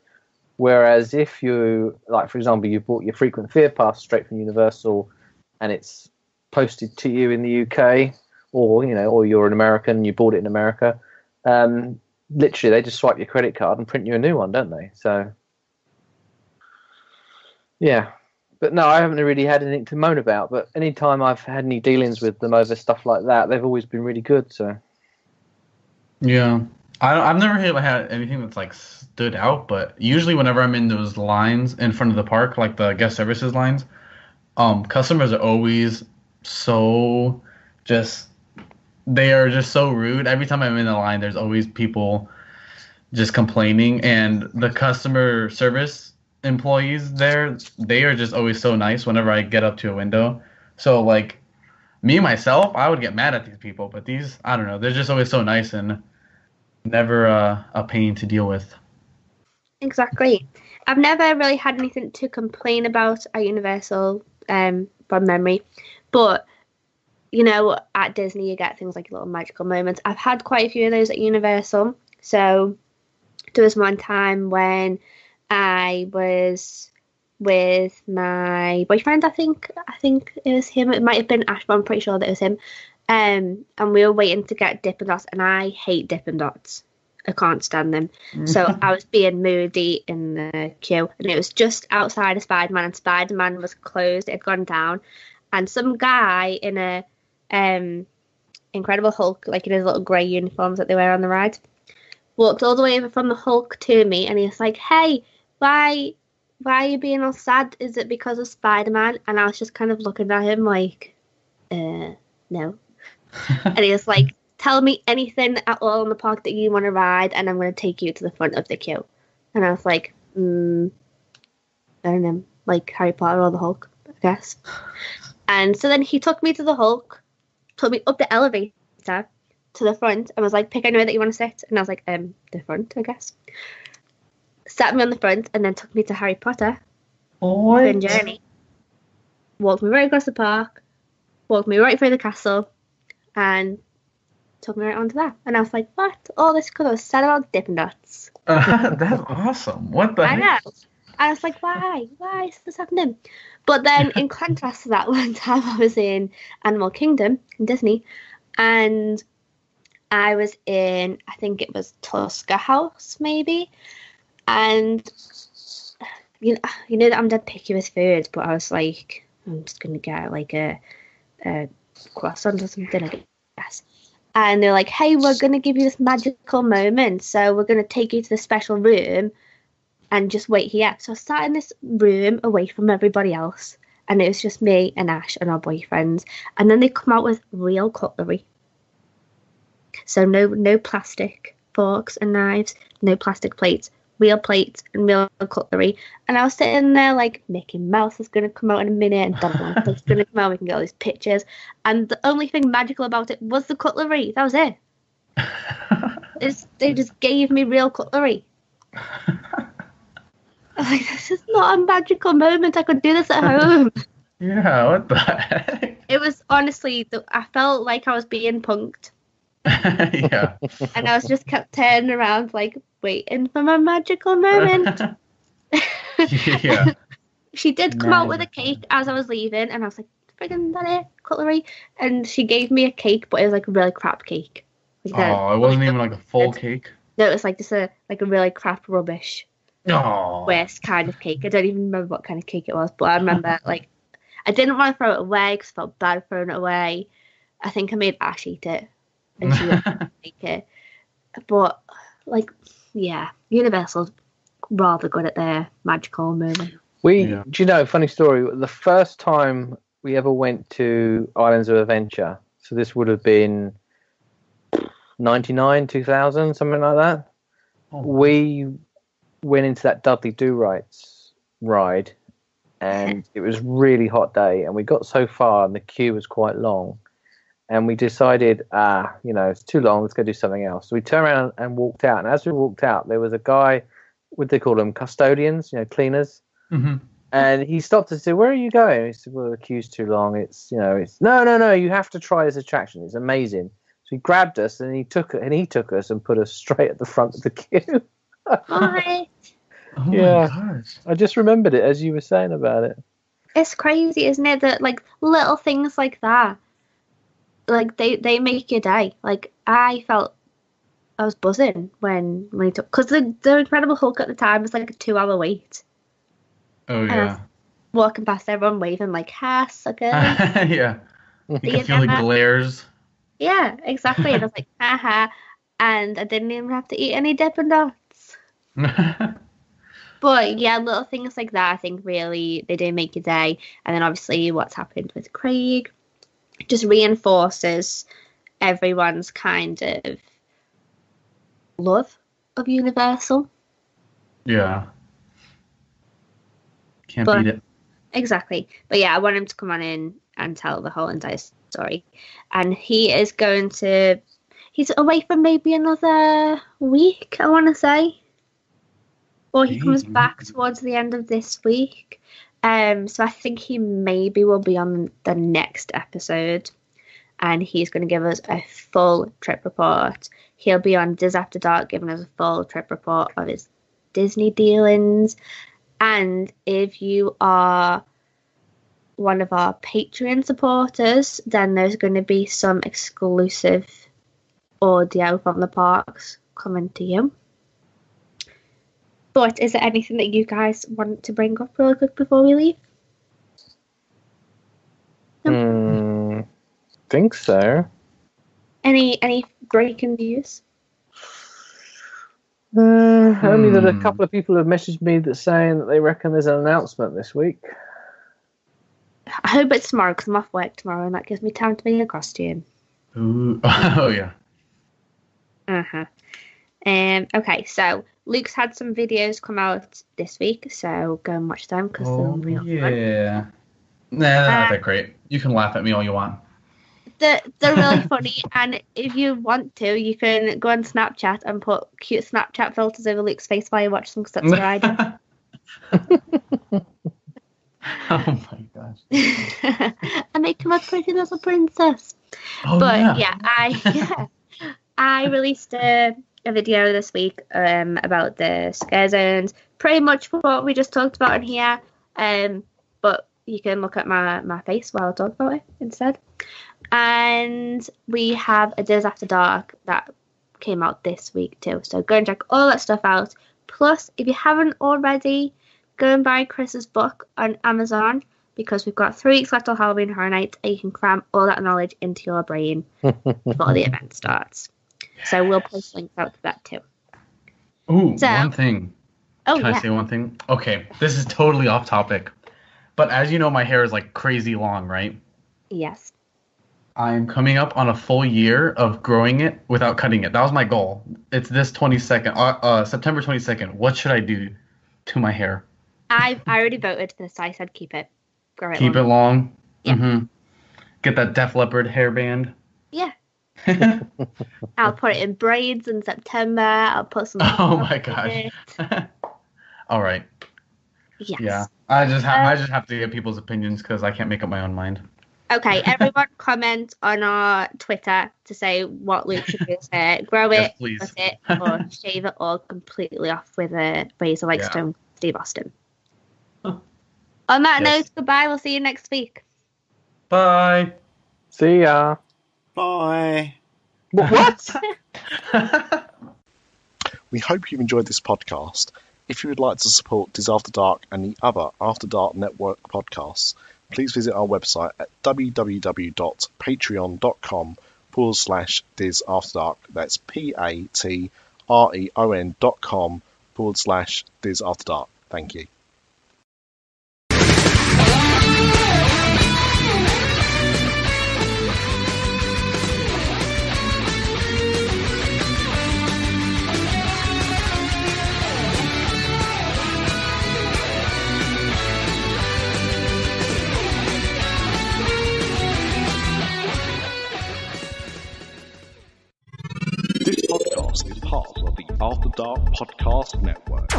Whereas if you, like for example, you bought your frequent fear pass straight from Universal and it's posted to you in the UK, or you're an American and you bought it in America, literally they just swipe your credit card and print you a new one, don't they? So yeah. But no, I haven't really had anything to moan about. But anytime I've had any dealings with them over stuff like that, they've always been really good. So yeah, I've never really had anything that's like stood out. But usually, whenever I'm in those lines in front of the park, like the guest services lines, customers are always so they are just so rude. Every time I'm in the line, there's always people just complaining, and the customer service employees there, they are just always so nice whenever I get up to a window. So like me myself, I would get mad at these people, but these, I don't know, they're just always so nice and never a pain to deal with. Exactly. I've never really had anything to complain about at Universal from memory, but you know, at Disney you get things like little magical moments. I've had quite a few of those at Universal. So there was one time when I was with my boyfriend, I think it was him. It might have been Ash, but I'm pretty sure that it was him. And we were waiting to get Dippin' Dots, and I hate Dippin' Dots. I can't stand them. So I was being moody in the queue, and it was just outside of Spider-Man, and Spider-Man was closed. It had gone down, and some guy in a Incredible Hulk, like in his little grey uniforms that they wear on the ride, walked all the way over from the Hulk to me, and he was like, "Hey, why are you being all sad? Is it because of Spider-Man?" And I was just kind of looking at him like, no. And he was like, "Tell me anything at all in the park that you want to ride, and I'm going to take you to the front of the queue." And I was like, I don't know, like Harry Potter or the Hulk, I guess. And so then he took me to the Hulk, took me up the elevator to the front, and was like, "Pick anywhere that you want to sit." And I was like, the front, I guess. Sat me on the front, and then took me to Harry Potter. What? Journey. Walked me right across the park, walked me right through the castle, and took me right onto that. And I was like, what? All this because I was sad about Dippin' Dots. That's awesome. What the heck? I know. I was like, why? Why is this happening? But then in contrast to that, one time I was in Animal Kingdom in Disney, and I was in, I think it was Tusker House, maybe. And you know that I'm dead picky with food, but I was like, I'm just going to get like a croissant or something, I guess. And they're like, "Hey, we're going to give you this magical moment, so we're going to take you to the special room and just wait here." So I sat in this room away from everybody else, and it was just me and Ash and our boyfriends. And then they come out with real cutlery. So no plastic forks and knives, no plastic plates, real plates and real cutlery. And I was sitting there like, Mickey Mouse is going to come out in a minute, and Donald is going to come out, we can get all these pictures. And the only thing magical about it was the cutlery. That was it. They just gave me real cutlery. I was like, this is not a magical moment. I could do this at home. Yeah, what the heck? It was honestly, I felt like I was being punked. Yeah. And I was just kept turning around like, waiting for my magical moment. Yeah. She did come out with a cake as I was leaving, and I was like, friggin' that it, cutlery. And she gave me a cake, but it was like a really crap cake. Like it wasn't even like a full cake? No, it was like just a really crap rubbish waste kind of cake. I don't even remember what kind of cake it was, but I remember like I didn't want to throw it away because I felt bad throwing it away. I think I made Ash eat it, and she didn't take it. But like, yeah, Universal's rather good at their magical moment. Do you know, funny story, the first time we ever went to Islands of Adventure, so this would have been 99, 2000, something like that. We went into that Dudley Do-Rights ride, and it was a really hot day, and we got so far and the queue was quite long, and we decided, it's too long, let's go do something else. So we turned around and walked out, and as we walked out, there was a guy, what do they call them, custodians, cleaners, and he stopped and said, "Where are you going?" He said, "Well, the queue's too long, it's no, you have to try this attraction, it's amazing." So he grabbed us and he took us and put us straight at the front of the queue. What? Oh my gosh. I just remembered it as you were saying about it. It's crazy, isn't it? That like little things like that, like they make your day. Like I felt I was buzzing when he took, because the Incredible Hulk at the time was like a 2-hour wait. Oh yeah. And I was walking past everyone waving like, "Ha, sucker." Yeah. You can feel the glares. Yeah, exactly. And I was like, haha. And I didn't even have to eat any Dippin' Dots. But yeah, little things like that, I think really they do make your day. And then obviously what's happened with Craig just reinforces everyone's kind of love of Universal. Yeah. Can't beat it. Exactly. But yeah, I want him to come on in and tell the whole entire story. And he is he's away for maybe another week, I want to say. Or he comes back towards the end of this week. So I think he maybe will be on the next episode. and he's going to give us a full trip report. He'll be on Dis After Dark giving us a full trip report of his Disney dealings. And if you are one of our Patreon supporters, then there's going to be some exclusive audio from the parks coming to you. But is there anything that you guys want to bring up really quick before we leave? No? Think so. Any breaking news? Only that a couple of people have messaged me that saying that they reckon there's an announcement this week. I hope it's tomorrow because I'm off work tomorrow and that gives me time to make a costume. Ooh. Oh, yeah. Okay, so Luke's had some videos come out this week, so go and watch them because they're real fun. Yeah. Nah, they're not that great. You can laugh at me all you want. They're really funny, and if you want to, you can go on Snapchat and put cute Snapchat filters over Luke's face while you watch them, because that's what I do. Oh my gosh. I make him a pretty little princess. Oh, but yeah. I released a video this week about the scare zones, pretty much what we just talked about in here, but you can look at my face while I talk about it instead. And we have a Dis After Dark that came out this week too, so go and check all that stuff out. Plus, if you haven't already, go and buy Chris's book on Amazon, because we've got 3 weeks left till Halloween Horror Nights, and you can cram all that knowledge into your brain before the event starts. So we'll post links out to that too. Ooh, one thing. Oh, Can I say one thing? Okay, this is totally off topic. But as you know, my hair is like crazy long, right? Yes. I'm coming up on a full year of growing it without cutting it. That was my goal. It's this September 22nd. What should I do to my hair? I already voted for this. I said keep it. Grow it Keep long. it long? Yeah. Mm-hmm. Get that Def Leppard hairband? Yeah. I'll put it in braids in September. I'll put some... Oh my gosh. All right. Yes. Yeah. I just have to get people's opinions because I can't make up my own mind. Okay, everyone comment on our Twitter to say what Luke should do. Grow it, yes, cut it, or shave it all completely off with a razor like Stone Steve Austin. On that note, goodbye. We'll see you next week. Bye. See ya. Bye. What? We hope you've enjoyed this podcast. If you would like to support Dis After Dark and the other After Dark Network podcasts, please visit our website at www.patreon.com/Dis After Dark. That's patreon.com/Dis After Dark. Thank you. This podcast is part of the After Dark Podcast Network.